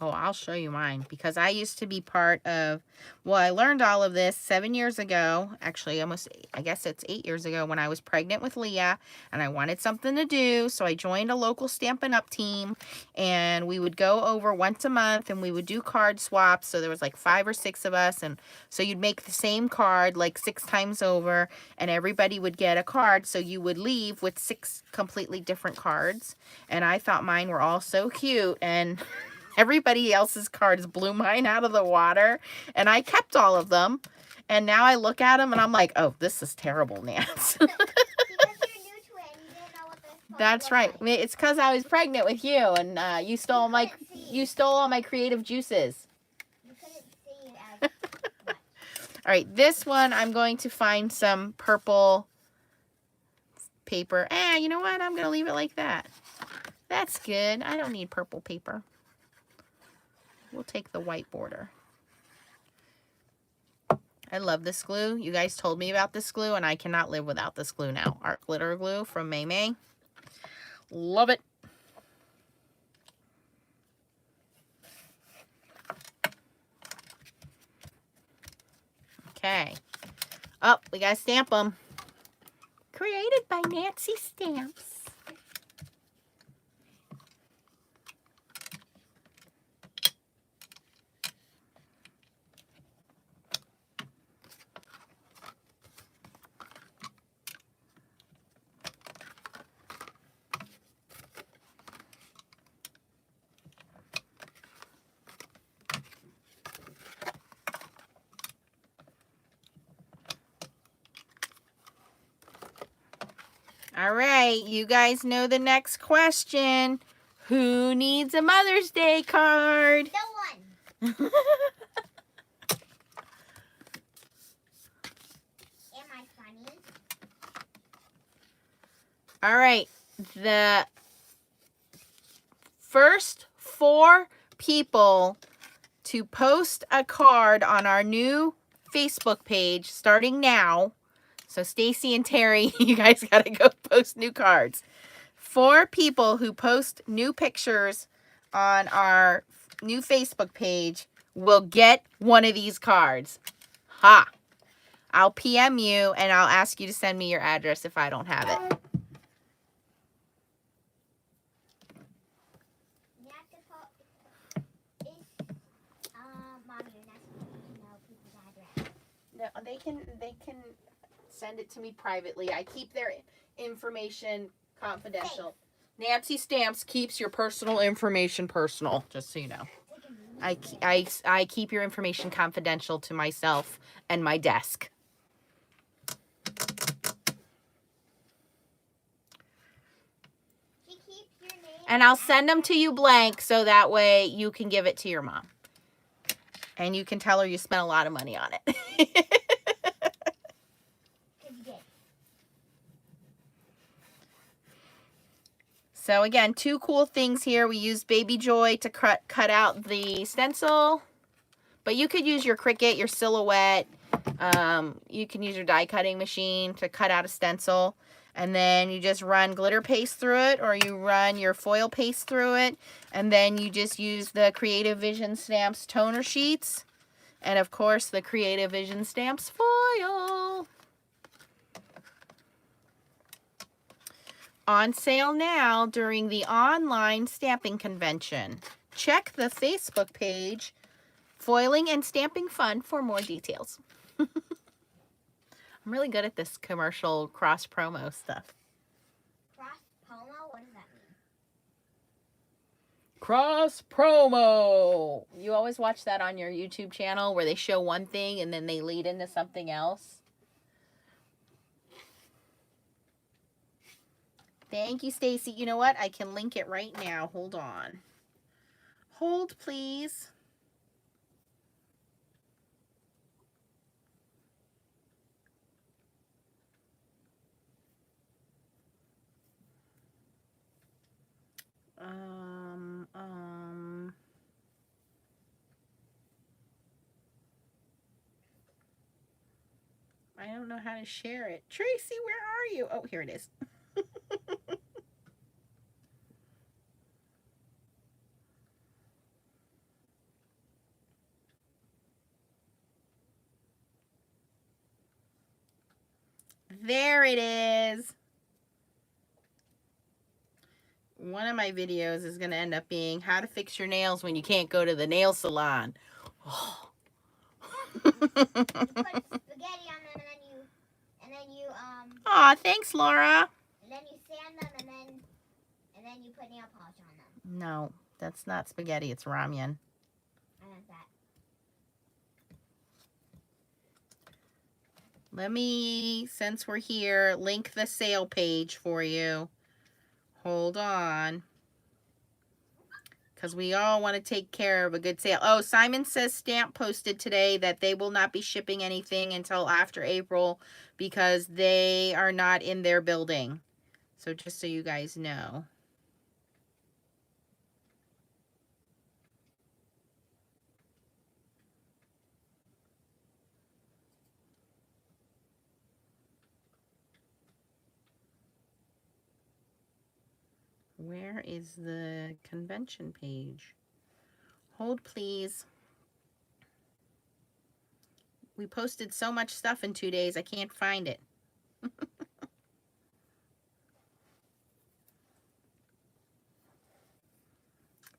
Oh, I'll show you mine because I used to be part of, well, I learned all of this 7 years ago, actually almost, I guess it's 8 years ago when I was pregnant with Leah and I wanted something to do. So I joined a local Stampin' Up! Team and we would go over once a month and we would do card swaps. So there was like 5 or 6 of us. And so you'd make the same card like 6 times over and everybody would get a card. So you would leave with 6 completely different cards. And I thought mine were all so cute and everybody else's cards blew mine out of the water, and I kept all of them. And now I look at them, and I'm like, oh, this is terrible, Nance. Because you're new to it and you didn't know what this was. That's right. I mean, it's because I was pregnant with you, and you stole all my creative juices. You couldn't see it as much. All right, this one I'm going to find some purple paper. You know what? I'm going to leave it like that. That's good. I don't need purple paper. We'll take the white border. I love this glue. You guys told me about this glue, and I cannot live without this glue now. Art Glitter Glue from May May. Love it. Okay. Oh, we got to stamp them. Created by Nancy Stamps. All right, you guys know the next question. Who needs a Mother's Day card? No one. Am I funny? All right, the first 4 people to post a card on our new Facebook page starting now. So Stacy and Terry, you guys got to go post new cards. 4 people who post new pictures on our new Facebook page will get one of these cards. Ha! I'll PM you and I'll ask you to send me your address if I don't have it. You have to put Mom, you're not supposed to know people's address. No, they can send it to me privately. I keep their information confidential. Nancy Stamps keeps your personal information personal, just so you know. I keep your information confidential to myself and my desk. She keeps your name. And I'll send them to you blank so that way you can give it to your mom. And you can tell her you spent a lot of money on it. 'Cause you did. So again, 2 cool things here. We used Baby Joy to cut out the stencil. But you could use your Cricut, your Silhouette. You can use your die cutting machine to cut out a stencil. And then you just run glitter paste through it, or you run your foil paste through it. And then you just use the Creative Vision Stamps toner sheets. And of course, the Creative Vision Stamps foil. On sale now during the online stamping convention. Check the Facebook page, Foiling and Stamping Fun, for more details. I'm really good at this commercial cross promo stuff. Cross promo? What does that mean? Cross promo. You always watch that on your YouTube channel where they show one thing and then they lead into something else. Thank you, Stacy. You know what? I can link it right now. Hold on. Hold, please. I don't know how to share it. Tracy, where are you? Oh, here it is. There it is. One of my videos is going to end up being how to fix your nails when you can't go to the nail salon. Oh. You put spaghetti on them and then you Aw, thanks, Laura. and then you sand them and then you put nail polish on them. No, that's not spaghetti. It's ramen. I meant that. Let me, since we're here, link the sale page for you. Hold on. Because we all want to take care of a good sale. Oh, Simon says Stamp posted today that they will not be shipping anything until after April because they are not in their building. So just so you guys know. Where is the convention page? Hold, please. We posted so much stuff in 2 days, I can't find it.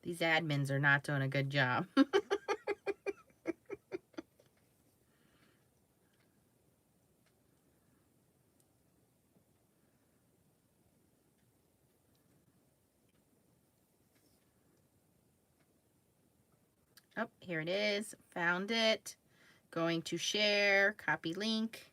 These admins are not doing a good job. Oh, here it is. Found it. Going to share. Copy link.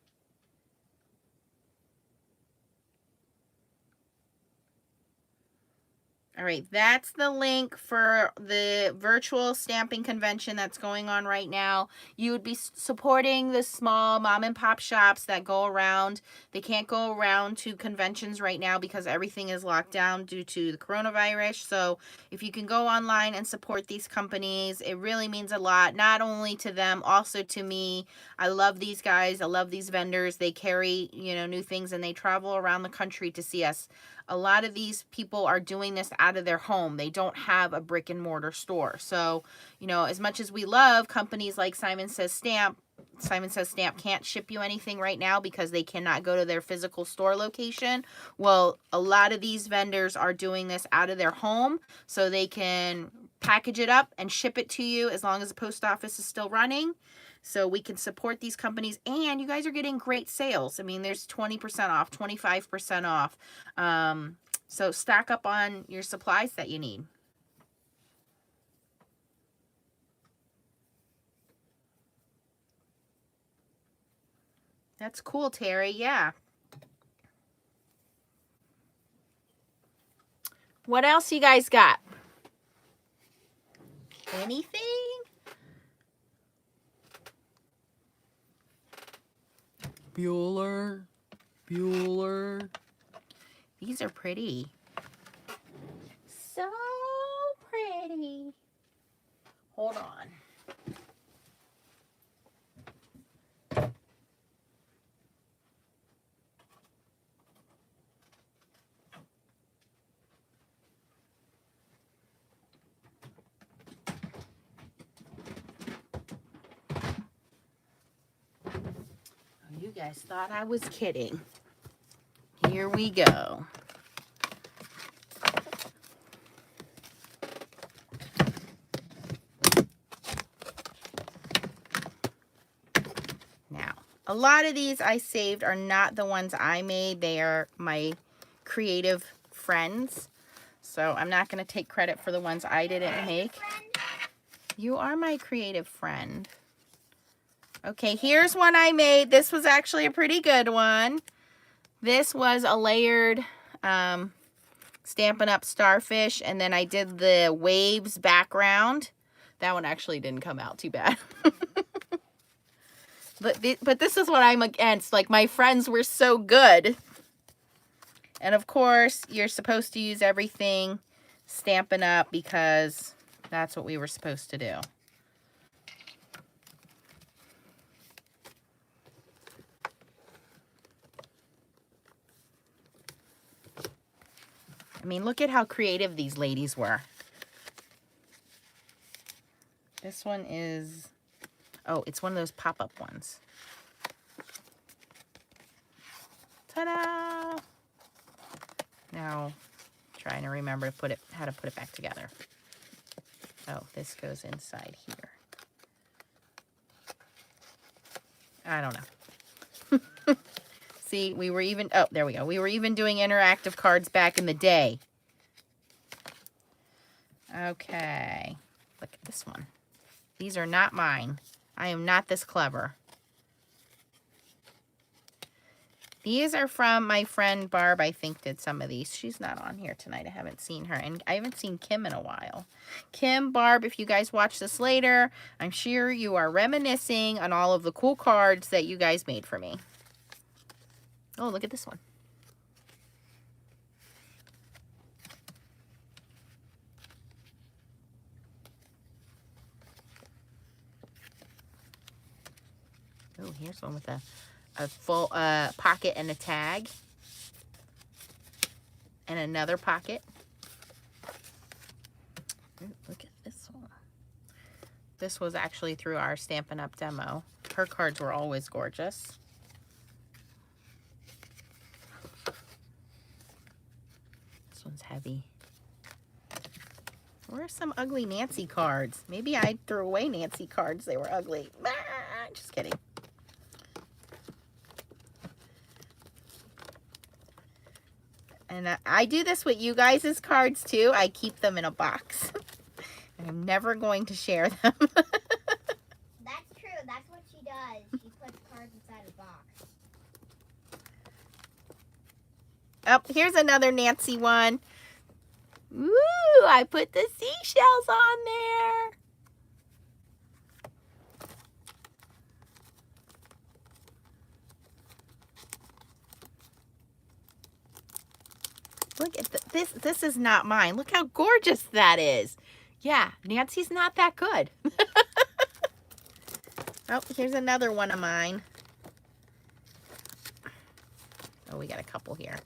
All right, that's the link for the virtual stamping convention that's going on right now. You would be supporting the small mom and pop shops that go around. They can't go around to conventions right now because everything is locked down due to the coronavirus. So if you can go online and support these companies, it really means a lot, not only to them, also to me. I love these guys. I love these vendors. They carry, you know, new things, and they travel around the country to see us. A lot of these people are doing this out of their home. They don't have a brick and mortar store. So, you know, as much as we love companies like Simon Says Stamp can't ship you anything right now because they cannot go to their physical store location. Well, a lot of these vendors are doing this out of their home so they can package it up and ship it to you as long as the post office is still running. So we can support these companies, and you guys are getting great sales. I mean, there's 20% off, 25% off. So stack up on your supplies that you need. That's cool, Terry. Yeah. What else you guys got? Anything? Bueller. These are pretty. So pretty. Hold on. You guys thought I was kidding. Here we go. Now, a lot of these I saved are not the ones I made. They are my creative friends. So I'm not going to take credit for the ones I didn't make. You are my creative friend. Okay, here's one I made. This was actually a pretty good one. This was a layered Stampin' Up! Starfish, and then I did the waves background. That one actually didn't come out too bad. But this is what I'm against. Like, my friends were so good. And of course, you're supposed to use everything Stampin' Up! Because that's what we were supposed to do. I mean, look at how creative these ladies were. This one is, oh, it's one of those pop-up ones. Ta-da! Now, trying to remember to how to put it back together. Oh, this goes inside here. I don't know. See, we were even, oh, there we go. We were even doing interactive cards back in the day. Okay. Look at this one. These are not mine. I am not this clever. These are from my friend Barb, I think, did some of these. She's not on here tonight. I haven't seen her. And I haven't seen Kim in a while. Kim, Barb, if you guys watch this later, I'm sure you are reminiscing on all of the cool cards that you guys made for me. Oh, look at this one. Oh, here's one with a full pocket and a tag. And another pocket. Ooh, look at this one. This was actually through our Stampin' Up! Demo. Her cards were always gorgeous. This one's heavy. Where are some ugly Nancy cards? Maybe I threw away Nancy cards. They were ugly. Ah, just kidding. And I do this with you guys' cards too. I keep them in a box. And I'm never going to share them. That's true. That's what she does. She puts cards inside a box. Oh, here's another Nancy one. Ooh, I put the seashells on there. Look at this. This is not mine. Look how gorgeous that is. Yeah, Nancy's not that good. Oh, here's another one of mine. Oh, we got a couple here.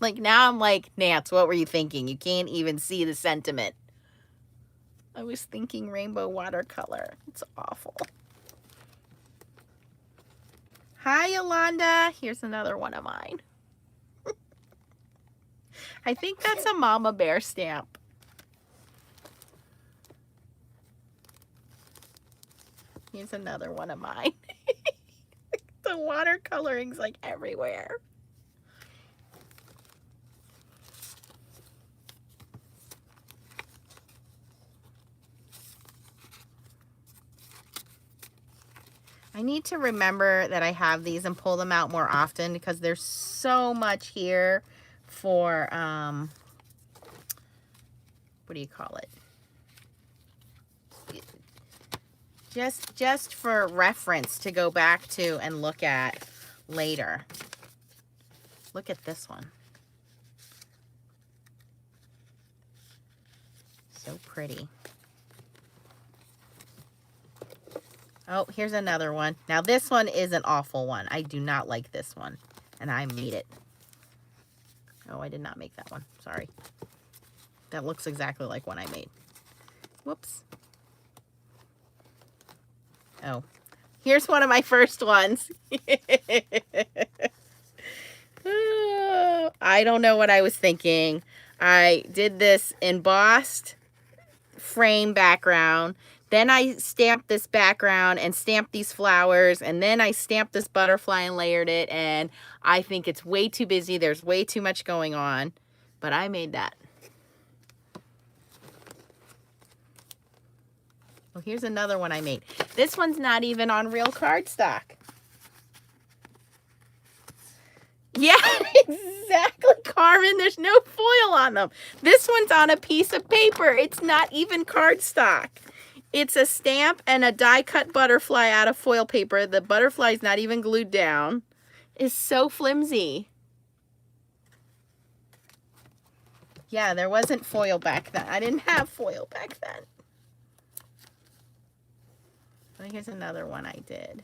Like, now I'm like, Nance, what were you thinking? You can't even see the sentiment. I was thinking rainbow watercolor. It's awful. Hi, Yolanda. Here's another one of mine. I think that's a mama bear stamp. Here's another one of mine. The watercoloring's like everywhere. I need to remember that I have these and pull them out more often because there's so much here for, what do you call it? Just for reference to go back to and look at later. Look at this one. So pretty. Oh, here's another one. Now this one is an awful one. I do not like this one. And I made it. Oh, I did not make that one. Sorry. That looks exactly like one I made. Whoops. Oh, here's one of my first ones. I don't know what I was thinking. I did this embossed frame background. Then I stamped this background and stamped these flowers. And then I stamped this butterfly and layered it. And I think it's way too busy. There's way too much going on. But I made that. Oh, here's another one I made. This one's not even on real cardstock. Yeah, exactly, Carmen. There's no foil on them. This one's on a piece of paper. It's not even cardstock. It's a stamp and a die-cut butterfly out of foil paper. The butterfly's not even glued down. It's so flimsy. Yeah, there wasn't foil back then. I didn't have foil back then. Here's another one I did.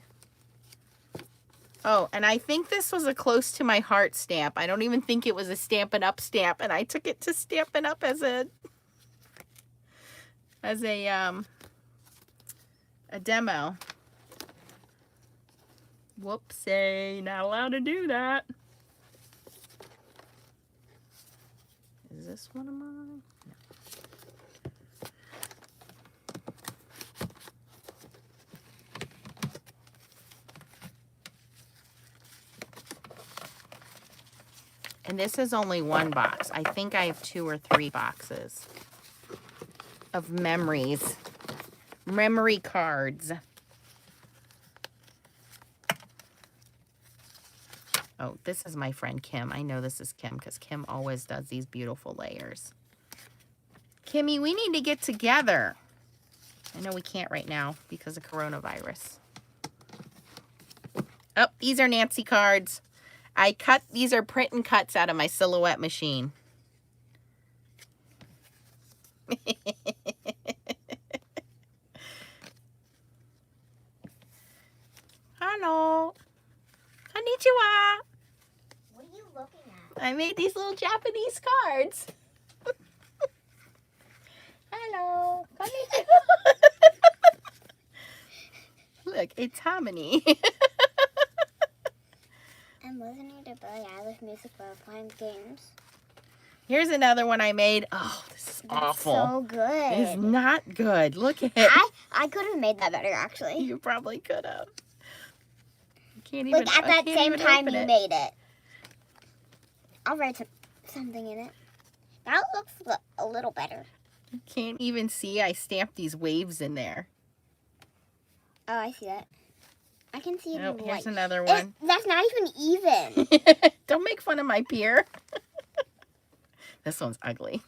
Oh, and I think this was a close to my heart stamp. I don't even think it was a Stampin' Up stamp, and I took it to Stampin' Up as a demo. Whoopsie, not allowed to do that. Is this one of mine? No. And this is only one box. I think I have 2 or 3 boxes of memories. Memory cards. Oh, this is my friend Kim. I know this is Kim because Kim always does these beautiful layers. Kimmy, we need to get together. I know we can't right now because of coronavirus. Oh, these are Nancy cards. I cut, these are print and cuts out of my Silhouette machine. Hello. Konnichiwa. What are you looking at? I made these little Japanese cards. Hello. Konnichiwa. Look, it's Harmony. I'm listening to Billie Eilish music while playing games. Here's another one I made. Oh, this is awful. So good. It's not good. Look at it. I could have made that better, actually. You probably could have. You can't even. Like at that same time you it. made it. I'll write something in it. That looks a little better. You can't even see. I stamped these waves in there. Oh, I see that. I can see it in Here's white. another one. That's not even even. Don't make fun of my peer. This one's ugly.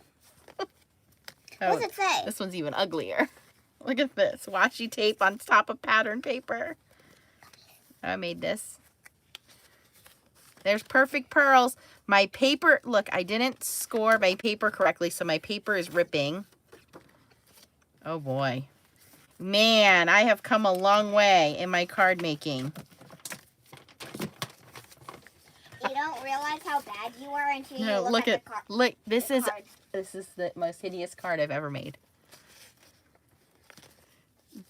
What's it say? This one's even uglier. Look at this. Washi tape on top of pattern paper. I made this. There's perfect pearls. My paper, look, I didn't score my paper correctly, so my paper is ripping. Oh boy. Man, I have come a long way in my card making. You don't realize how bad you are until you No, look at the card. look, this is cards. the most hideous card I've ever made.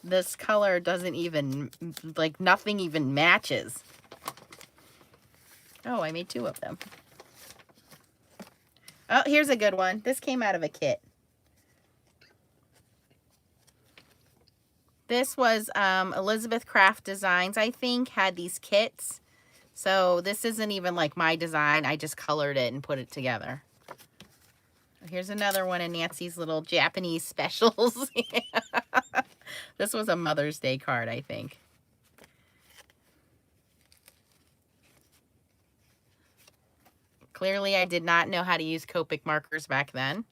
This color doesn't even, like, nothing even matches. Oh, I made 2 of them. Oh, here's a good one. This came out of a kit. This was Elizabeth Craft Designs, I think, had these kits. So this isn't even like my design. I just colored it and put it together. Here's another one of Nancy's little Japanese specials. This was a Mother's Day card, I think. Clearly, I did not know how to use Copic markers back then.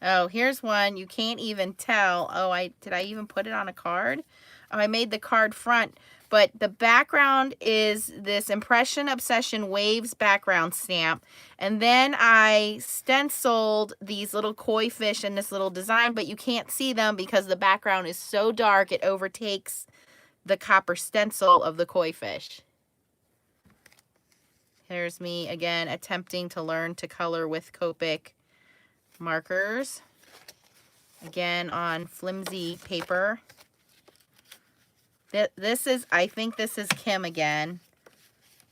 Oh, here's one. You can't even tell. Oh, did I even put it on a card? Oh, I made the card front. But the background is this Impression Obsession Waves background stamp. And then I stenciled these little koi fish in this little design, but you can't see them because the background is so dark it overtakes the copper stencil of the koi fish. Here's me again attempting to learn to color with Copic markers. Again on flimsy paper. This is, I think this is Kim again.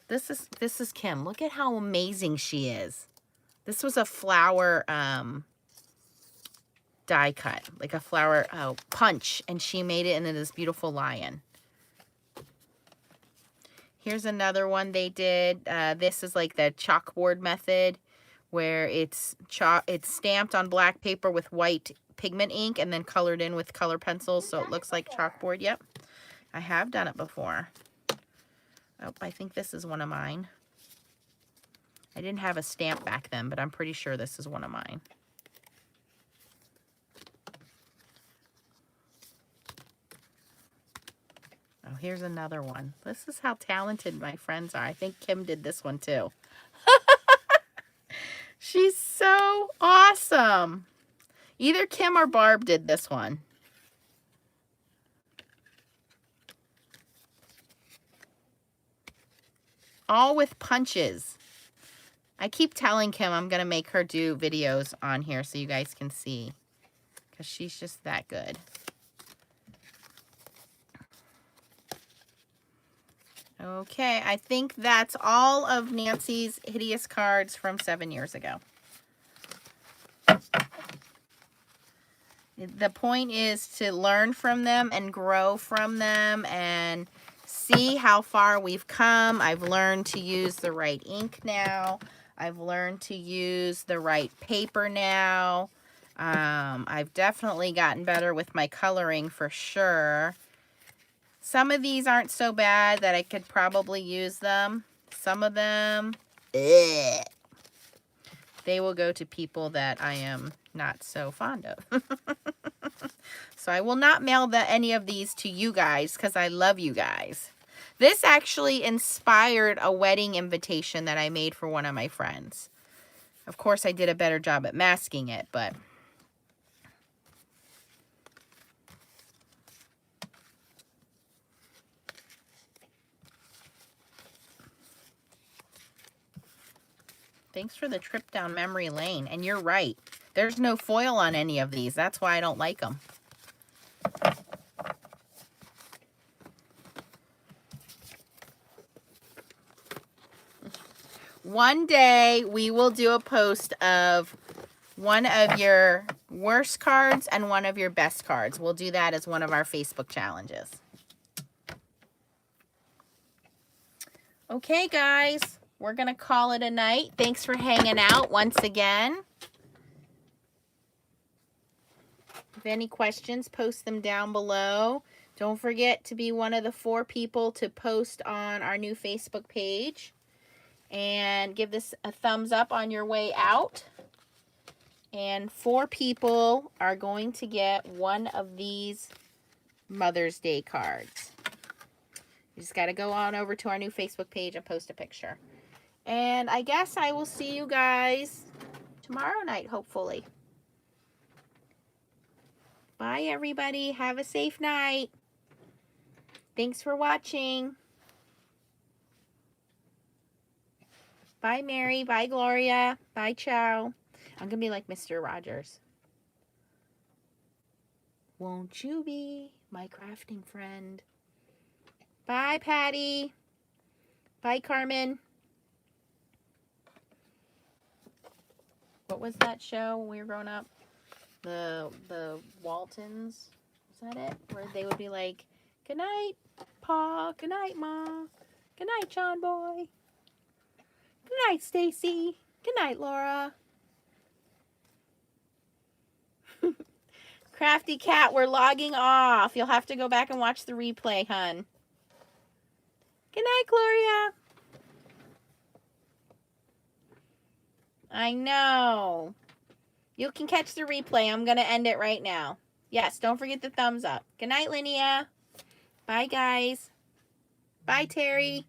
This is Kim. Look at how amazing she is. This was a flower die cut, like a flower punch, and she made it into this beautiful lion. Here's another one they did. This is like the chalkboard method, where it's stamped on black paper with white pigment ink and then colored in with color pencils, so it looks like chalkboard. Yep, I have done it before. Oh, I think this is one of mine. I didn't have a stamp back then, but I'm pretty sure this is one of mine. Oh, here's another one. This is how talented my friends are. I think Kim did this one too. She's so awesome. Either Kim or Barb did this one. All with punches. I keep telling Kim I'm going to make her do videos on here so you guys can see, because she's just that good. Okay, I think that's all of Nancy's hideous cards from 7 years ago. The point is to learn from them and grow from them and see how far we've come. I've learned to use the right ink now. I've learned to use the right paper now. I've definitely gotten better with my coloring for sure. Some of these aren't so bad that I could probably use them. Some of them, they will go to people that I am not so fond of. So I will not mail any of these to you guys because I love you guys. This actually inspired a wedding invitation that I made for one of my friends. Of course, I did a better job at masking it, but... Thanks for the trip down memory lane. And you're right. There's no foil on any of these. That's why I don't like them. One day we will do a post of one of your worst cards and one of your best cards. We'll do that as one of our Facebook challenges. Okay, guys. We're going to call it a night. Thanks for hanging out once again. If any questions, post them down below. Don't forget to be one of the 4 people to post on our new Facebook page. and give this a thumbs up on your way out. And 4 people are going to get one of these Mother's Day cards. You just got to go on over to our new Facebook page and post a picture. And I guess I will see you guys tomorrow night, hopefully. Bye, everybody. Have a safe night. Thanks for watching. Bye, Mary. Bye, Gloria. Bye, Chow. I'm going to be like Mr. Rogers. Won't you be my crafting friend? Bye, Patty. Bye, Carmen. What was that show when we were growing up? The Waltons. Was that it? Where they would be like, good night, Pa. Good night, Ma. Good night, John Boy. Good night, Stacy. Good night, Laura. Crafty Cat, we're logging off. You'll have to go back and watch the replay, hun. Good night, Gloria. I know. You can catch the replay. I'm going to end it right now. Yes, don't forget the thumbs up. Good night, Linnea. Bye, guys. Bye, Terry.